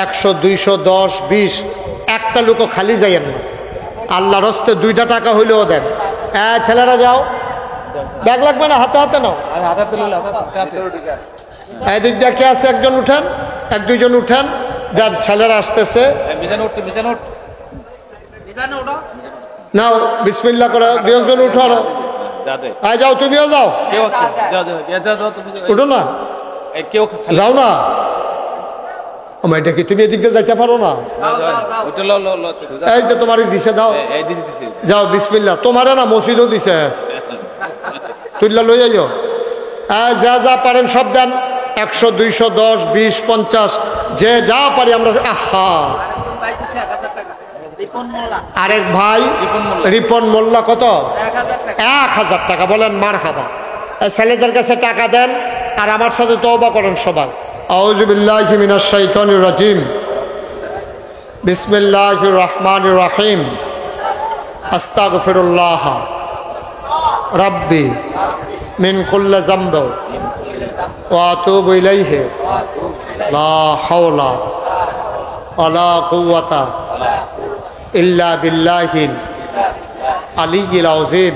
100, 200, 10, 20, একটা লোকও খালি যাইয়েন না। আল্লাহর হস্তে 2টা টাকা হইলেও দেন। ছেলেরা যাও, ব্যাগ লাগবে না, হাতে হাতে নাও। এদিক দিয়ে কে আছে? একজন উঠেন, 1-2 জন উঠেন, দেন। ছেলেরা আসতেছে, নাও বিসমিল্লাহ করে 2 জন উঠো। যাও, তুমিও যাও, উঠো না, যাও না। আমার এটা কি তুমি এদিক দিয়ে যাইতে পারো না? এই যে তোমার দিছে, দাও, যাও বিসমিল্লাহ। তোমারে না, মসজিদও দিছে, তুইলা লই যাইও। যা যা পারেন সব দেন। 100, 200, 10, 20, 50, যে যা পারি আমরা। আহা, আরেক ভাই রিপন মোল্লা কত? 1000 টাকা। বলেন মারহাবা। ছেলেদের কাছে টাকা দেন আর আমার সাথে তওবা করেন সবাই। আউযু বিল্লাহি মিনাশ শাইতানির রাজিম, বিসমিল্লাহির রহমানির রহিম, আস্তাগফিরুল্লাহ রাব্বি মিন কুল্লি যামবি ওয়া আতুবু ইলাইহি, লা হাওলা ওয়ালা কুওয়াতা ইল্লা বিল্লাহিল আলিয়্যিল আযীম।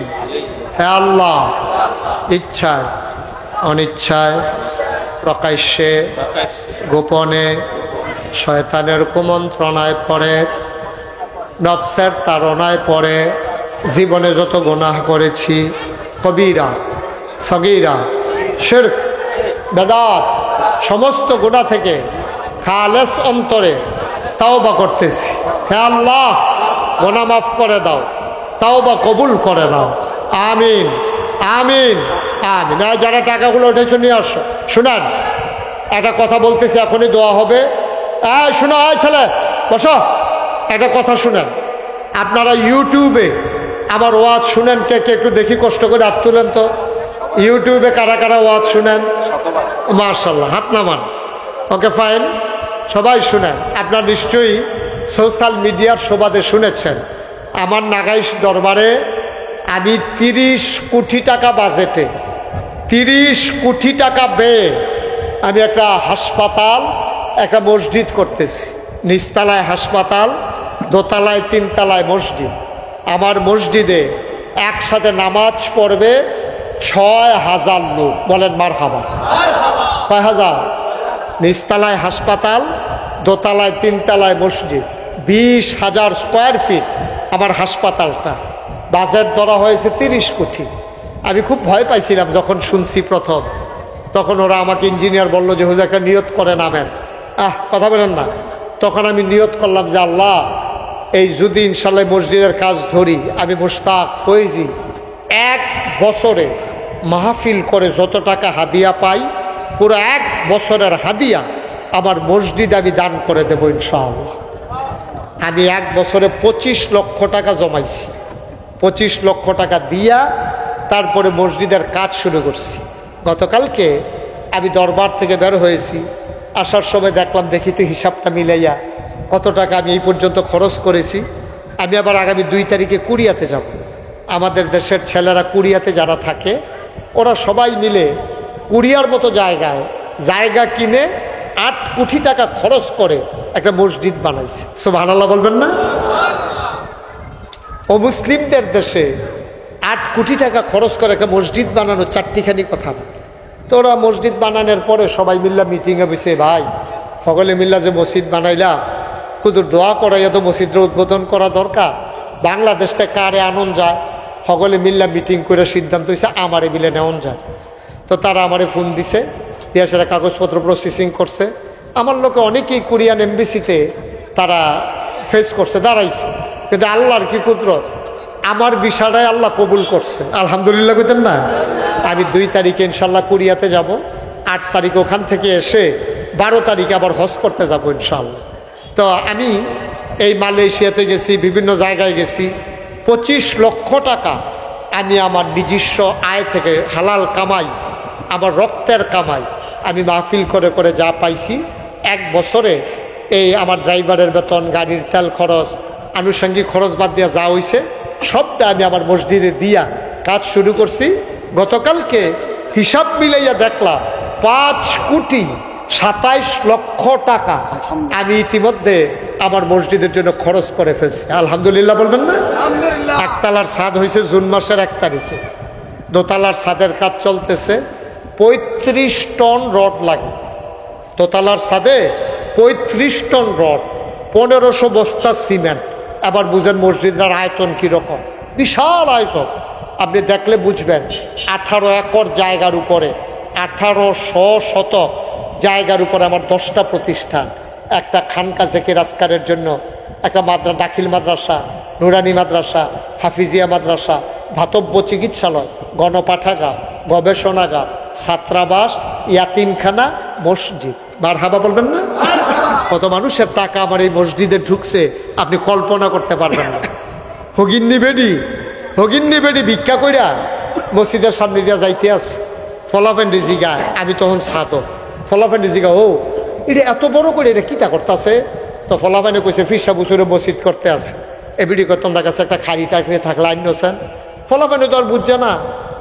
হে আল্লাহ, ইচ্ছায় অনিচ্ছায়, প্রকাশ্যে গোপনে, শয়তানের কুমন্ত্রণায় পড়ে, নফসের তাড়নায় পড়ে জীবনে যত গুনাহ করেছি, কবিরা সগীরা, শিরক, বেদাত, সমস্ত গুনাহ থেকে খালেস অন্তরে তাওবা করতেছি। হে আল্লাহ, গুনাহ মাফ করে দাও, তাওবা কবুল করে নাও। আমিন আমিন আমিন। যারা টাকাগুলো উঠেছে নিয়ে আসো। শুনেন, একটা কথা বলতেছি, এখনই দোয়া হবে। শোনো, ছেলে বসো, একটা কথা শুনেন। আপনারা ইউটিউবে আমার ওয়াজ শুনেন কে কে? একটু দেখি, কষ্ট করে হাত তুলেন তো। ইউটিউবে কারা কারা ওয়াজ শুনেন? মাশাআল্লাহ, হাত নামান। ওকে, ফাইন, সবাই শুনেন। আপনার নিশ্চয়ই সোশ্যাল মিডিয়ার সুবাদে শুনেছেন আমার নাগাইশ দরবারে আমি 30 কোটি টাকা বাজেটে, 30 কোটি টাকা ব্যয়ে আমি একটা হাসপাতাল, একটা মসজিদ করতেছি। নিচতলায় হাসপাতাল, দোতলায় 3তলায় মসজিদ। আমার মসজিদে একসাথে নামাজ পড়বে 6000 লোক। বলেন মারহাবা। কয় হাজার? নিচতলায় হাসপাতাল, দোতলায় 3তলায় মসজিদ, 20,000 স্কোয়ার ফিট আমার হাসপাতালটা। বাজেট ধরা হয়েছে 30 কোটি। আমি খুব ভয় পাইছিলাম যখন শুনছি প্রথম। তখন ওরা আমাকে ইঞ্জিনিয়ার বললো যে হুজুর একটা নিয়ত করে নামেন। কথা বলেন না। তখন আমি নিয়ত করলাম যে আল্লাহ, এই যদি ইনশাল্লাহ মসজিদের কাজ ধরি, আমি মুশতাক ফয়েজি 1 বছরে মাহফিল করে যত টাকা হাদিয়া পাই, পুরো 1 বছরের হাদিয়া আমার মসজিদ আমি দান করে দেবো ইনশাআল্লাহ। আমি 1 বছরে 25 লক্ষ টাকা জমাইছি। 25 লক্ষ টাকা দিয়া তারপরে মসজিদের কাজ শুরু করছি। গতকালকে আমি দরবার থেকে বের হয়েছি, আসার সময় দেখলাম, দেখি তো হিসাবটা মিলাইয়া কত টাকা আমি এই পর্যন্ত খরচ করেছি। আমি আবার আগামী 2 তারিখে কুড়িয়াতে যাব। আমাদের দেশের ছেলেরা কুড়িয়াতে যারা থাকে, ওরা সবাই মিলে কুড়িয়ার মতো জায়গা কিনে 8 কোটি টাকা খরচ করে একটা মসজিদ বানাইছে। সুবহানাল্লাহ বলবেন না? ও মুসলিমদের দেশে 8 কোটি টাকা খরচ করে একটা মসজিদ বানানো 4টিখানি কথা না। তো ওরা মসজিদ বানানোর পরে সবাই মিল্লা মিটিংয়ে বসে, ভাই সকলে মিল্লা যে মসজিদ বানাইলা, কুদুর দোয়া করাইয়া তো মসজিদের উদ্বোধন করা দরকার। বাংলাদেশ থেকে কারে আনন যায়, সকলে মিল্লা মিটিং করে সিদ্ধান্ত হয়েছে আমারে মিলে নেওয়ান যায়। তো তারা আমারে ফোন দিছে, দিয়ে সেটা কাগজপত্র প্রসেসিং করছে। আমার লোকে অনেকেই কোরিয়ান এমবিসিতে তারা ফেস করছে, দাঁড়াইছে, কিন্তু আল্লাহর কি কুদরত, আমার বিষয়টাই আল্লাহ কবুল করছে, আলহামদুলিল্লাহ কইতেন না। আমি 2 তারিখে ইনশাল্লাহ কোরিয়াতে যাব, 8 তারিখ ওখান থেকে এসে 12 তারিখে আবার হজ করতে যাব ইনশাল্লাহ। তো আমি এই মালয়েশিয়াতে গেছি, বিভিন্ন জায়গায় গেছি, 25 লক্ষ টাকা আমি আমার নিজস্ব আয় থেকে হালাল কামাই, আমার রক্তের কামাই, আমি মাহফিল করে করে যা পাইছি, 1 বছরে এই আমার ড্রাইভারের বেতন, গাড়ির তেল খরচ, আনুষঙ্গিক খরচ বাদ দিয়া যা হয়েছে সবটা আমি আমার মসজিদে দিয়া কাজ শুরু করছি। গতকালকে হিসাব মিলাইয়া দেখলাম 5,27,00,000 টাকা আমি ইতিমধ্যে আমার মসজিদের জন্য খরচ করে ফেলছি, আলহামদুলিল্লাহ বলবেন না। একতলার ছাদ হয়েছে জুন মাসের 1 তারিখে, দোতলার ছাদের কাজ চলতেছে, 35 টন রড লাগে। দোতলার ছাদে 35 টন রড, 1500 বস্তা সিমেন্ট। আবার বুঝেন মসজিদের আয়তন কীরকম, বিশাল আয়তন, আপনি দেখলে বুঝবেন। 18 একর জায়গার উপরে, 1800 শতক জায়গার উপরে আমার 10টা প্রতিষ্ঠান, একটা খানকা জেকে রাজকারের জন্য, একটা দাখিল মাদ্রাসা, নুরানি মাদ্রাসা, হাফিজিয়া মাদ্রাসা, ধাতব্য চিকিৎসালয়, গণপাঠাগার, গবেষণাগার, ছাত্রাবাস, ইয়াতিমখানা, মসজিদ। মারহাবা বলবেন না। কত মানুষের টাকা আমার এই মসজিদে ঢুকছে আপনি কল্পনা করতে পারবেন না। হগিন্নি বেডি ভিক্ষা কইরা মসজিদের সামনে দিয়া যাইতে আস, ফলাফেন্ডি জিগায়, আমি তখন ছাতো, ফলাফেন্ডি জিগা, ও এটা এত বড় করে এটা কিতা করতেছে? তো ফলাফেনে কইছে ফিরসা বুচুরে মসজিদ করতে আছে। এবিডি কয় তোমরা কাছে একটা খাড়ি টাকড়ে থাকলে আইনছেন। ফলাফেনে তো আর বুঝছে না,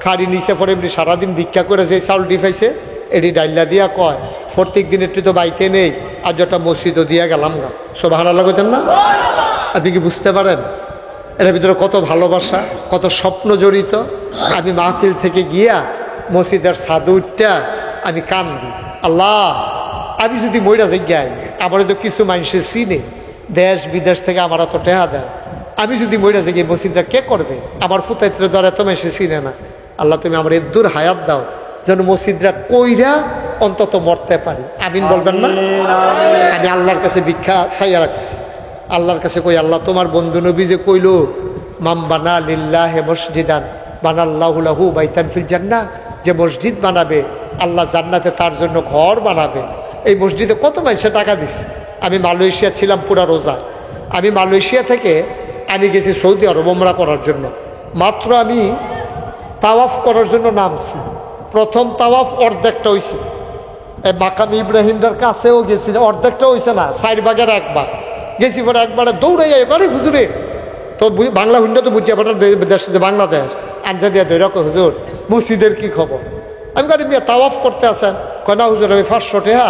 খাড়ি নিচে পরে এমনি সারাদিন ভিক্ষা করে যে চাউল ডিফাইছে এটি ডাইলা দিয়া কয় প্রত্যেক দিন একটু তো বাইতে নেই, আর যেটা মসজিদও দিয়া গেলাম গা। সুবহানাল্লাহ কইতেন না। আপনি কি বুঝতে পারেন এর ভিতরে কত ভালোবাসা, কত স্বপ্ন জড়িত? আমি মাহফিল থেকে গিয়া মসজিদের ছাদে উঠটা আমি কান্দি, আল্লাহ আমি যদি মইরা যাই, আমার তো কিছু মানুষের চিনে, দেশ বিদেশ থেকে আমার এত টেহা দেয়, আমি যদি মইরা যাই মসজিদটা কে করবে? আমার ফুতাইত্রে ধরে এত মানুষ চিনে না। আল্লাহ তুমি আমার এদ্দুর হায়াত দাও যেন মসজিদরা কইরা অন্তত মরতে পারি, আমিন বলবেন না। আমি আল্লাহর কাছে ভিক্ষা চাইয়া রাখছি, আল্লাহর কাছে কই, আল্লাহ তোমার বন্ধু নবী যে কইল মাম বানা লিল্লাহি মসজিদান বানাল্লাহু লাহু বাইতান ফিল জান্নাহ, যে মসজিদ বানাবে আল্লাহ জান্নাতে তার জন্য ঘর বানাবে। এই মসজিদে কত মানুষে টাকা দিচ্ছে। আমি মালয়েশিয়া ছিলাম পুরা রোজা, আমি মালয়েশিয়া থেকে আমি গেছি সৌদি আরব ওমরা করার জন্য। মাত্র আমি তাওয়াফ করার জন্য নামছি, প্রথম তাওয়াফ অর্ধেকটা হয়েছে, এই মাকাম ইব্রাহিমটার কাছেও গেছি, অর্ধেকটা হয়েছে না, 4 ভাগের 1 ভাগ গেছি। পরে একবারে দৌড়াইয়া এবারে হুজুরে তো বাংলা হুন্ডা তো বুঝছি, আপনার দেশ যে বাংলাদেশ আনজা দিয়া ধৈর্য, হুজুর মসজিদের কি খবর? আমি গাড়ি নিয়ে তাওয়াফ করতে আসেন, কয়না হুজুর আমি 500 টাকা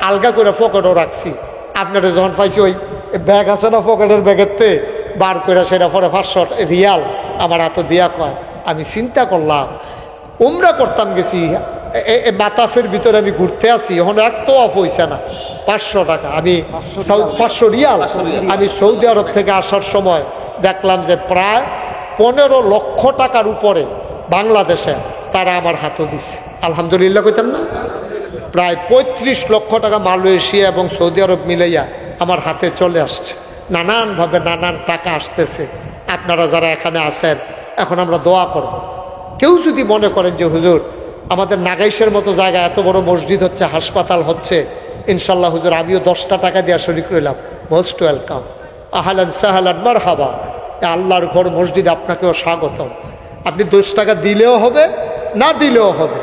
আলগা করে পকেটও রাখছি, আপনারা যখন পাইছি ওই ব্যাগ আছে না পকেটের ব্যাগেরতে বার করে সেটা পরে 500 রিয়াল আমার হাতে দিয়া কয়। আমি চিন্তা করলাম উমরা করতাম গেছি, মাতাফের ভিতরে আমি ঘুরতে আসি, এখন এক তো অফ হয়েছে না, 500 টাকা আমি 500 রিয়াল আমি সৌদি আরব থেকে আসার সময় দেখলাম যে প্রায় 15 লক্ষ টাকার উপরে বাংলাদেশে তারা আমার হাতও দিচ্ছে, আলহামদুলিল্লাহ কইতেন না। প্রায় 35 লক্ষ টাকা মালয়েশিয়া এবং সৌদি আরব মিলাইয়া আমার হাতে চলে আসছে, নানানভাবে নানান টাকা আসতেছে। আপনারা যারা এখানে আছেন এখন আমরা দোয়া করব। কেউ যদি মনে করেন যে হুজুর আমাদের নাগাইশের মতো জায়গা এত বড় মসজিদ হচ্ছে, হাসপাতাল হচ্ছে, ইনশাল্লাহ হুজুর আমিও 10টা টাকা দেওয়া শরীক রইলাম, মোস্ট ওয়েলকাম, আহলান সাহলান মারহাবা, আল্লাহর ঘর মসজিদ আপনাকেও স্বাগতম। আপনি 10 টাকা দিলেও হবে, না দিলেও হবে,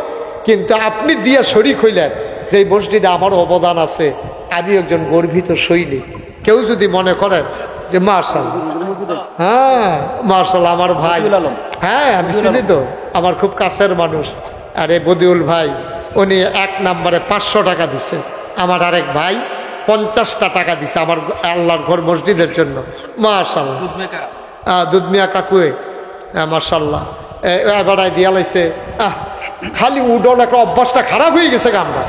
কিন্তু আপনি দিয়া শরীক হইলেন যে এই মসজিদে আমার অবদান আছে, আমি একজন গর্বিত সৈনিক। কেউ যদি মনে করেন যে মার্শাল্লাহ, হ্যাঁ মার্শাল্লাহ আমার ভাই, হ্যাঁ আমি চিনি তো, আমার খুব কাছের মানুষ, আরে বদিউল ভাই উনি 1 নম্বরে 500 টাকা দিচ্ছে, আমার আরেক ভাই 50টা টাকা দিছে আমার আল্লাহর ঘর মসজিদের জন্য, মাশাআল্লাহ। দুধমিয়া কাকুয়ে মাশাআল্লাহ এবারে দিয়া লাইছে। খালি উডন একটা অভ্যাসটা খারাপ হয়ে গেছে আমরা,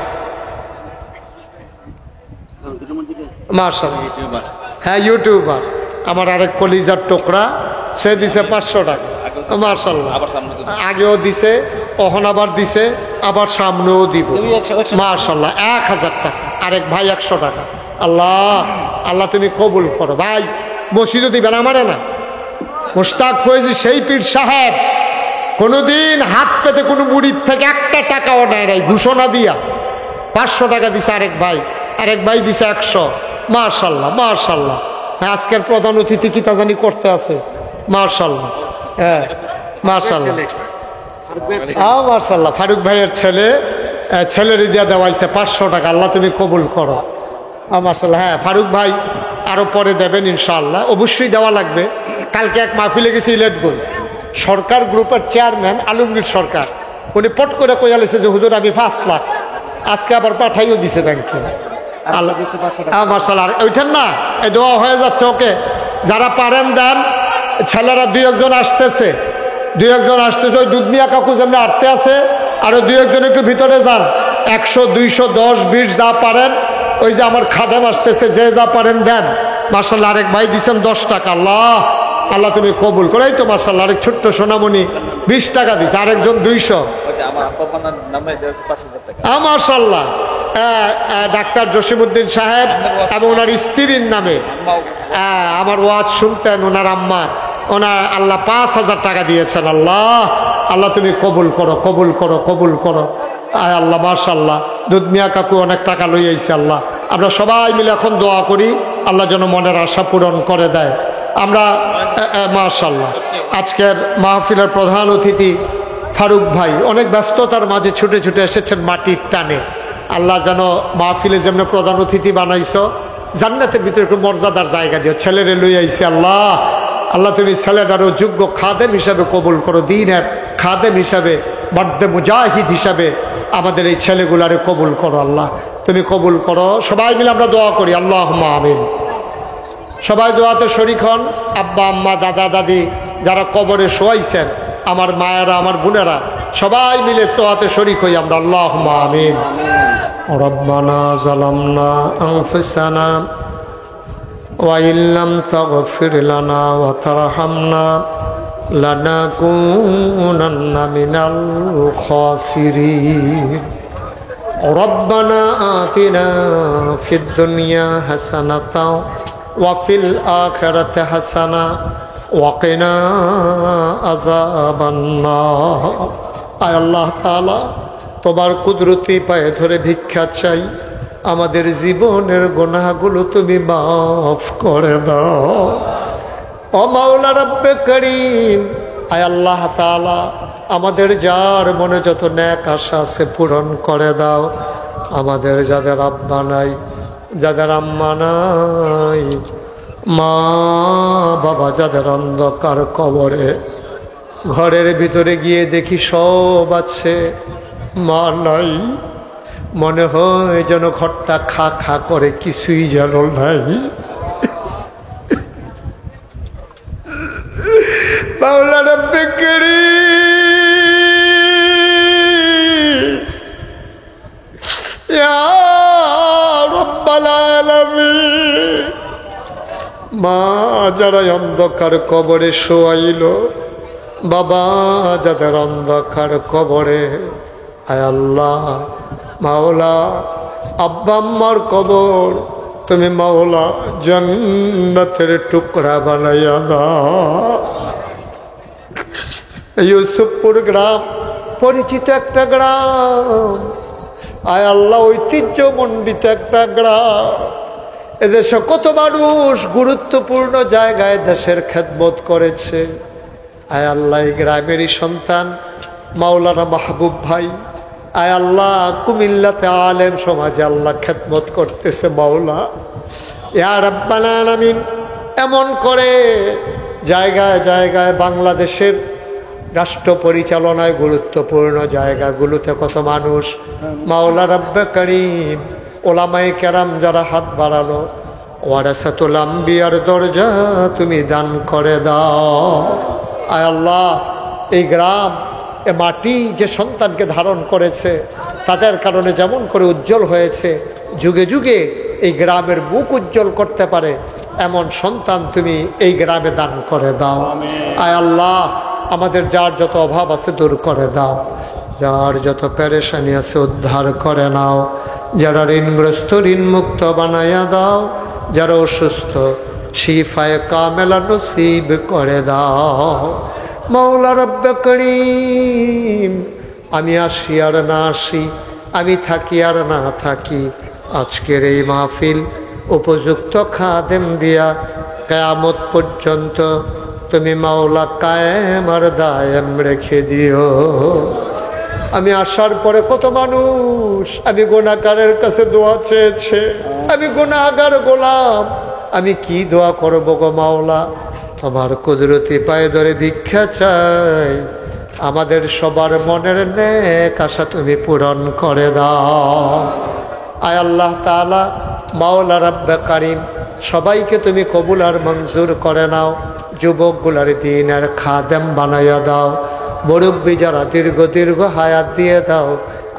মাশাআল্লাহ। হ্যাঁ ইউটিউবার আমার আরেক কলিজার টোকরা সে দিছে 500 টাকা। মাশাআল্লাহ,
আবার সামনে দিবে।
আগেও দিছে, অহন আবার দিছে, আবার সামনেও দিব। মাশাআল্লাহ, 1000 টাকা। আরেক ভাই 100 টাকা। আল্লাহ আল্লাহ তুমি কবুল করো। ভাই মসজিদও দিবেন আমারে না। মুশতাক ফয়েজি সেই পীর সাহেব কোনোদিন হাত পেতে কোনো মুড়ির থেকে একটা টাকাও নেয় নাই, ঘোষণা দিয়া 500 টাকা দিছে আরেক ভাই দিছে 100। মাশাআল্লাহ মাশাআল্লাহ। হ্যাঁ, আজকের প্রধান অতিথি কি তা জানি করতে আছে। মাশাআল্লাহ, হ্যাঁ মাশাআল্লাহ, মাশাআল্লাহ। ফারুক ভাইয়ের ছেলের দিয়া দেওয়াইছে 500 টাকা। আল্লাহ তুমি কবুল করো। মাশাআল্লাহ। হ্যাঁ, ফারুক ভাই আরো পরে দেবেন ইনশাআল্লাহ, অবশ্যই দেওয়া লাগবে। কালকে এক মাহফিলে গেছি ইলেটগঞ্জ, সরকার গ্রুপের চেয়ারম্যান আলমগীর সরকার, উনি পট করে কইয়ালেছে যে হুজুর আমি 5 লাখ, আজকে আবার পাঠাইও দিছে ব্যাংকে। আল্লাহ মাশাআল্লাহ। ওইটার না এই দোয়া হয়ে যাচ্ছে। ওকে, যারা পারেন দেন। ছেলেরা 2-1 আসতেছে, 2-1 আসতেছে। ওই দুধমিয়া কাকু যেমনি আটতে আছে, আরো 2-1 একটু ভিতরে যান। 100, 200, 10, 20 যা পারেন। ওই যে আমার খাদেম আসতেছে, যে যা পারেন দেন। মাশাআল্লাহ, আরেক ভাই দিচ্ছেন 10 টাকা। আল্লাহ আল্লাহ তুমি কবুল করো। এই তো মাশাআল্লাহ, আরেক ছোট্ট সোনামণি 20 টাকা দিচ্ছে, আরেকজন 200। মাশাআল্লাহ। ডাক্তার জসিমউদ্দিন সাহেব এবং ওনার স্ত্রীর নামে আমার ওয়াজ শুনতেন, ওনার আম্মা, ওনার আল্লাহ 5000 টাকা দিয়েছেন। আল্লাহ আল্লাহ তুমি কবুল করো, কবুল করো, কবুল করো। আল্লাহ মাশাআল্লাহ। দুধমিয়া কাকু অনেক টাকা লই আইছে। আল্লাহ আমরা সবাই মিলে এখন দোয়া করি, আল্লাহ যেন মনের আশা পূরণ করে দেয়। আমরা মাশাআল্লাহ আজকের মাহফিলের প্রধান অতিথি ফারুক ভাই অনেক ব্যস্ততার মাঝে ছুটে ছুটে এসেছেন মাটির টানে। আল্লাহ যেন মাহফিলে যেমন প্রধান অতিথি বানাইছো, জান্নাতের ভিতরে একটু মর্যাদার জায়গা দিও। ছেলেরে লই আইছে। আল্লাহ আল্লাহ তুমি ছেলেটারও যোগ্য খাদেম হিসাবে কবুল করো, দ্বীনের খাদেম হিসাবে, মর্দে মুজাহিদ হিসাবে আমাদের এই ছেলেগুলারে কবুল করো। আল্লাহ তুমি কবুল করো। সবাই মিলে আমরা দোয়া করি, আল্লাহুম্মা আমিন। সবাই দোয়াতে শরীক হন। আব্বা আম্মা দাদা দাদি যারা কবরে শোয়াইছেন, আমার মায়েরা আমার বোনেরা, সবাই মিলে দোয়াতে শরীক হই আমরা, আল্লাহুম্মা আমিন। রব্বানা যালামনা আনফুসানা ওয়া ইল্লাম তাগফির লানা ওয়া তারহামনা লানাকুনান্না মিনাল খাসিরিন। রব্বানা আতিনা ফিদ দুনিয়া হাসানাতাও ওয়া ফিল আখিরাতি হাসানা ওয়া কিনা আযাবান নার। আয় আল্লাহ তাআলা, তোমার কুদরতি পায়ে ধরে ভিক্ষা চাই, আমাদের জীবনের গুনাহগুলো তুমি মাফ করে দাও। ও মাওলা রব্বে করিম, আয় আল্লাহ তাআলা, আমাদের যার মনে যত নেক আশা আছে পূরণ করে দাও। আমাদের যাদের আব্বা নাই, যাদের আম্মা নাই, মা বাবা যাদের অন্ধকার কবরে, ঘরের ভিতরে গিয়ে দেখি সব আছে, মা নাই, মনে হয় যেন ঘরটা খা খা করে, কিছুই যেন নাই। মাওলা রব্বে করিম, ইয়া রব্বাল আলামিন, মা যারা অন্ধকার কবরে শোয়াইল, বাবা যাদের অন্ধকার কবরে, আয় আল্লাহ মাওলা আব্বা আম্মার কবর তুমি মাওলা জান্নাতের টুকরা বানাইয়া দাও। ইউসুফপুর গ্রাম পরিচিত একটা গ্রাম, আয় আল্লাহ ঐতিহ্যমণ্ডিত একটা গ্রাম। এদেশে কত মানুষ গুরুত্বপূর্ণ জায়গায় দেশের খেদমত করেছে। আয় আল্লাহ এই গ্রামেরই সন্তান মাওলানা মাহবুব ভাই, আয় আল্লাহ কুমিল্লাতে আলেম সমাজে আল্লাহ খেদমত করতেছে। মাওলা ইয়া রাব্বাল আলামিন, এমন করে জায়গায় জায়গায় বাংলাদেশের রাষ্ট্র পরিচালনায় গুরুত্বপূর্ণ জায়গাগুলোতে কত মানুষ, মাওলা রব্বে করিম, ওলামায়ে কেরাম যারা হাত বাড়ালো, ওয়ারাসাতুল আম্বিয়ার দরজা তুমি দান করে দাও। আয় আল্লাহ এই গ্রাম, এ মাটি যে সন্তানকে ধারণ করেছে, তাদের কারণে যেমন করে উজ্জ্বল হয়েছে, যুগে যুগে এই গ্রামের মুখ উজ্জ্বল করতে পারে এমন সন্তান তুমি এই গ্রামে দান করে দাও। আয় আল্লাহ, আমাদের যার যত অভাব আছে দূর করে দাও, যার যত পেরেশানি আছে উদ্ধার করে নাও, যারা ঋণগ্রস্ত ঋণ মুক্ত বানাইয়া দাও, যারা অসুস্থ শিফায়ে কামেলা নসিব করে দাও। মাওলা রব্বে করিম, আমি আসি আর না আসি, আমি থাকি আর না থাকি, আজকের এই মাহফিল উপযুক্ত খাদেম দিয়া কিয়ামত পর্যন্ত তুমি মাওলা কায়েম আর দায়েম রেখে দিও। আমি আসার পরে কত মানুষ আমি গুনাহগারের কাছে দোয়া চেয়েছে, আমি গুনাহগার গোলাম, আমি কি দোয়া করবো গো মাওলা? তোমার কুদরতি পায়ে ধরে ভিক্ষা চাই, আমাদের সবার মনের নেক আশা তুমি পূরণ করে দাও। আয় আল্লাহ তাআলা, মাওলা রব্বে কারিম, সবাইকে তুমি কবুল আর মঞ্জুর করে নাও, যুবকগুলার দিনের খাদেম বানাইয়া দাও, মুরব্বী যারা দীর্ঘ হায়াত দিয়ে দাও।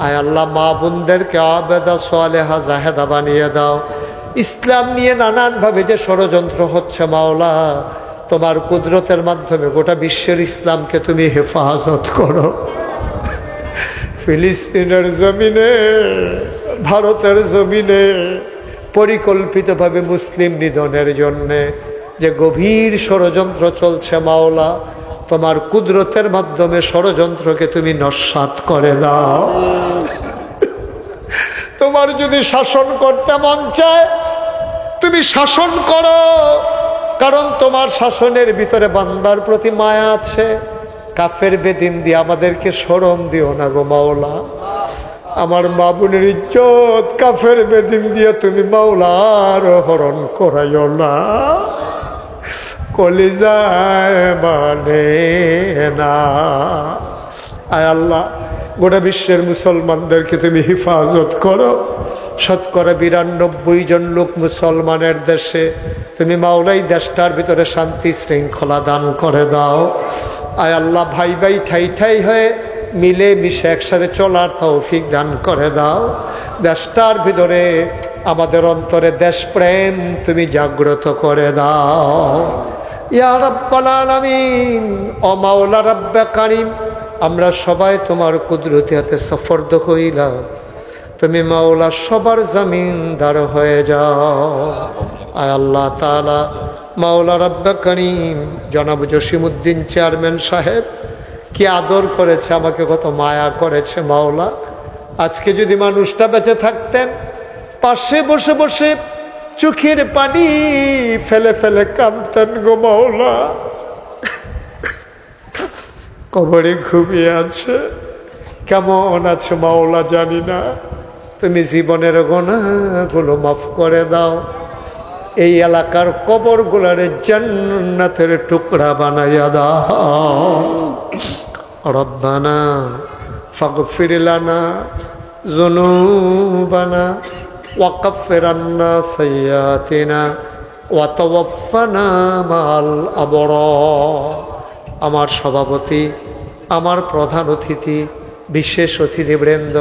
আয় আল্লাহ, মা বোনদেরকে আবেদা সালেহা জাহেদা বানিয়ে দাও। ইসলাম নিয়ে নানানভাবে যে ষড়যন্ত্র হচ্ছে মাওলা, তোমার কুদরতের মাধ্যমে গোটা বিশ্বের ইসলামকে তুমি হেফাজত করো। ফিলিস্তিনের জমিনে, ভারতের জমিনে পরিকল্পিতভাবে মুসলিম নিধনের জন্যে যে গভীর ষড়যন্ত্র চলছে মাওলা, তোমার কুদরতের মাধ্যমে ষড়যন্ত্রকে তুমি নস্যাৎ করে দাও। তোমার যদি শাসন করতে মন চায় তুমি শাসন করো, কারণ তোমার শাসনের ভিতরে বান্দার প্রতি মায়া আছে। কাফের বেদিন দিয়ে আমাদেরকে শরম দিও না গো মাওলা। আমার মা বোনের ইজ্জত কাফের বেদিন দিয়ে তুমি মাওলার হরণ করাইও না। কলিজায় মানে না। আয় আল্লাহ, গোটা বিশ্বের মুসলমানদেরকে তুমি হেফাজত করো। ৯২ জন লোক মুসলমানের দেশে, তুমি মাওলাই দেশটার ভিতরে শান্তি শৃঙ্খলা দান করে দাও। আয় আল্লাহ, ভাই ভাই ঠাই ঠাই হয়ে মিলে মিশে একসাথে চলার তৌফিক দান করে দাও। দেশটার ভিতরে আমাদের অন্তরে দেশপ্রেম তুমি জাগ্রত করে দাও। ইয়া রাব্বাল আলামিন, ও মাওলা রব্বে কারিম, আমরা সবাই তোমার কুদরতি হাতে সফরদ হইলাম, তুমি মাওলা সবার জমিনদার হয়ে যাও। আয় আল্লাহ তাআলা, মাওলা রব্বে কারিম, জনাব জসিমউদ্দিন চেয়ারম্যান সাহেব কি আদর করেছে আমাকে, কত মায়া করেছে মাওলা। আজকে যদি মানুষটা বেঁচে থাকতেন, পাশে বসে বসে চোখের পানি ফেলে ফেলে কাঁদতেন গো মাওলা। কবরে ঘুমিয়ে আছে, কেমন আছে মাওলা জানি না। তুমি জীবনের গুনাহগুলো মাফ করে দাও। এই এলাকার কবরগুলারে জান্নাতের টুকরা বানাইয়া দাও। রব্বানা ফাগফির লানা যুনুবানা ওয়া কাফির আন্না সাইয়্যাতিনা ওয়া তাওয়াফফানা মাল আবরার। আমার সভাপতি, আমার প্রধান অতিথি, বিশেষ অতিথিবৃন্দ,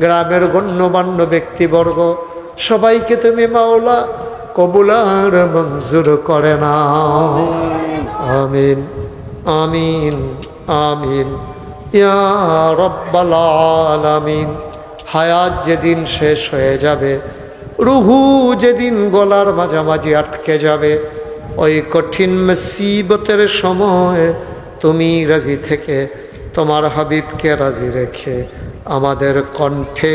গ্রামের গণ্যমান্য ব্যক্তিবর্গ, সবাইকে তুমি মাওলা কবুল আর মঞ্জুর করে নাও। আমিন আমিন আমিন ইয়া রাব্বাল আলামিন। হায়াত যেদিন শেষ হয়ে যাবে, রুহু যেদিন গলার মাঝামাঝি আটকে যাবে, ওই কঠিন মুসিবতের সময় তুমি রাজি থেকে তোমার হাবিবকে রাজি রেখে আমাদের কণ্ঠে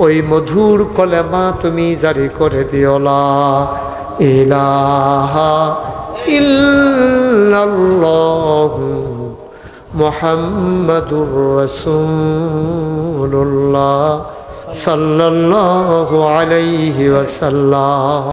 ওই মধুর কলেমা তুমি জারি করে দিও, লা ইলাহা ইল্লাল্লাহু মুহাম্মাদুর রাসূলুল্লাহ সাল্লাল্লাহু আলাইহি ওয়াসাল্লাম।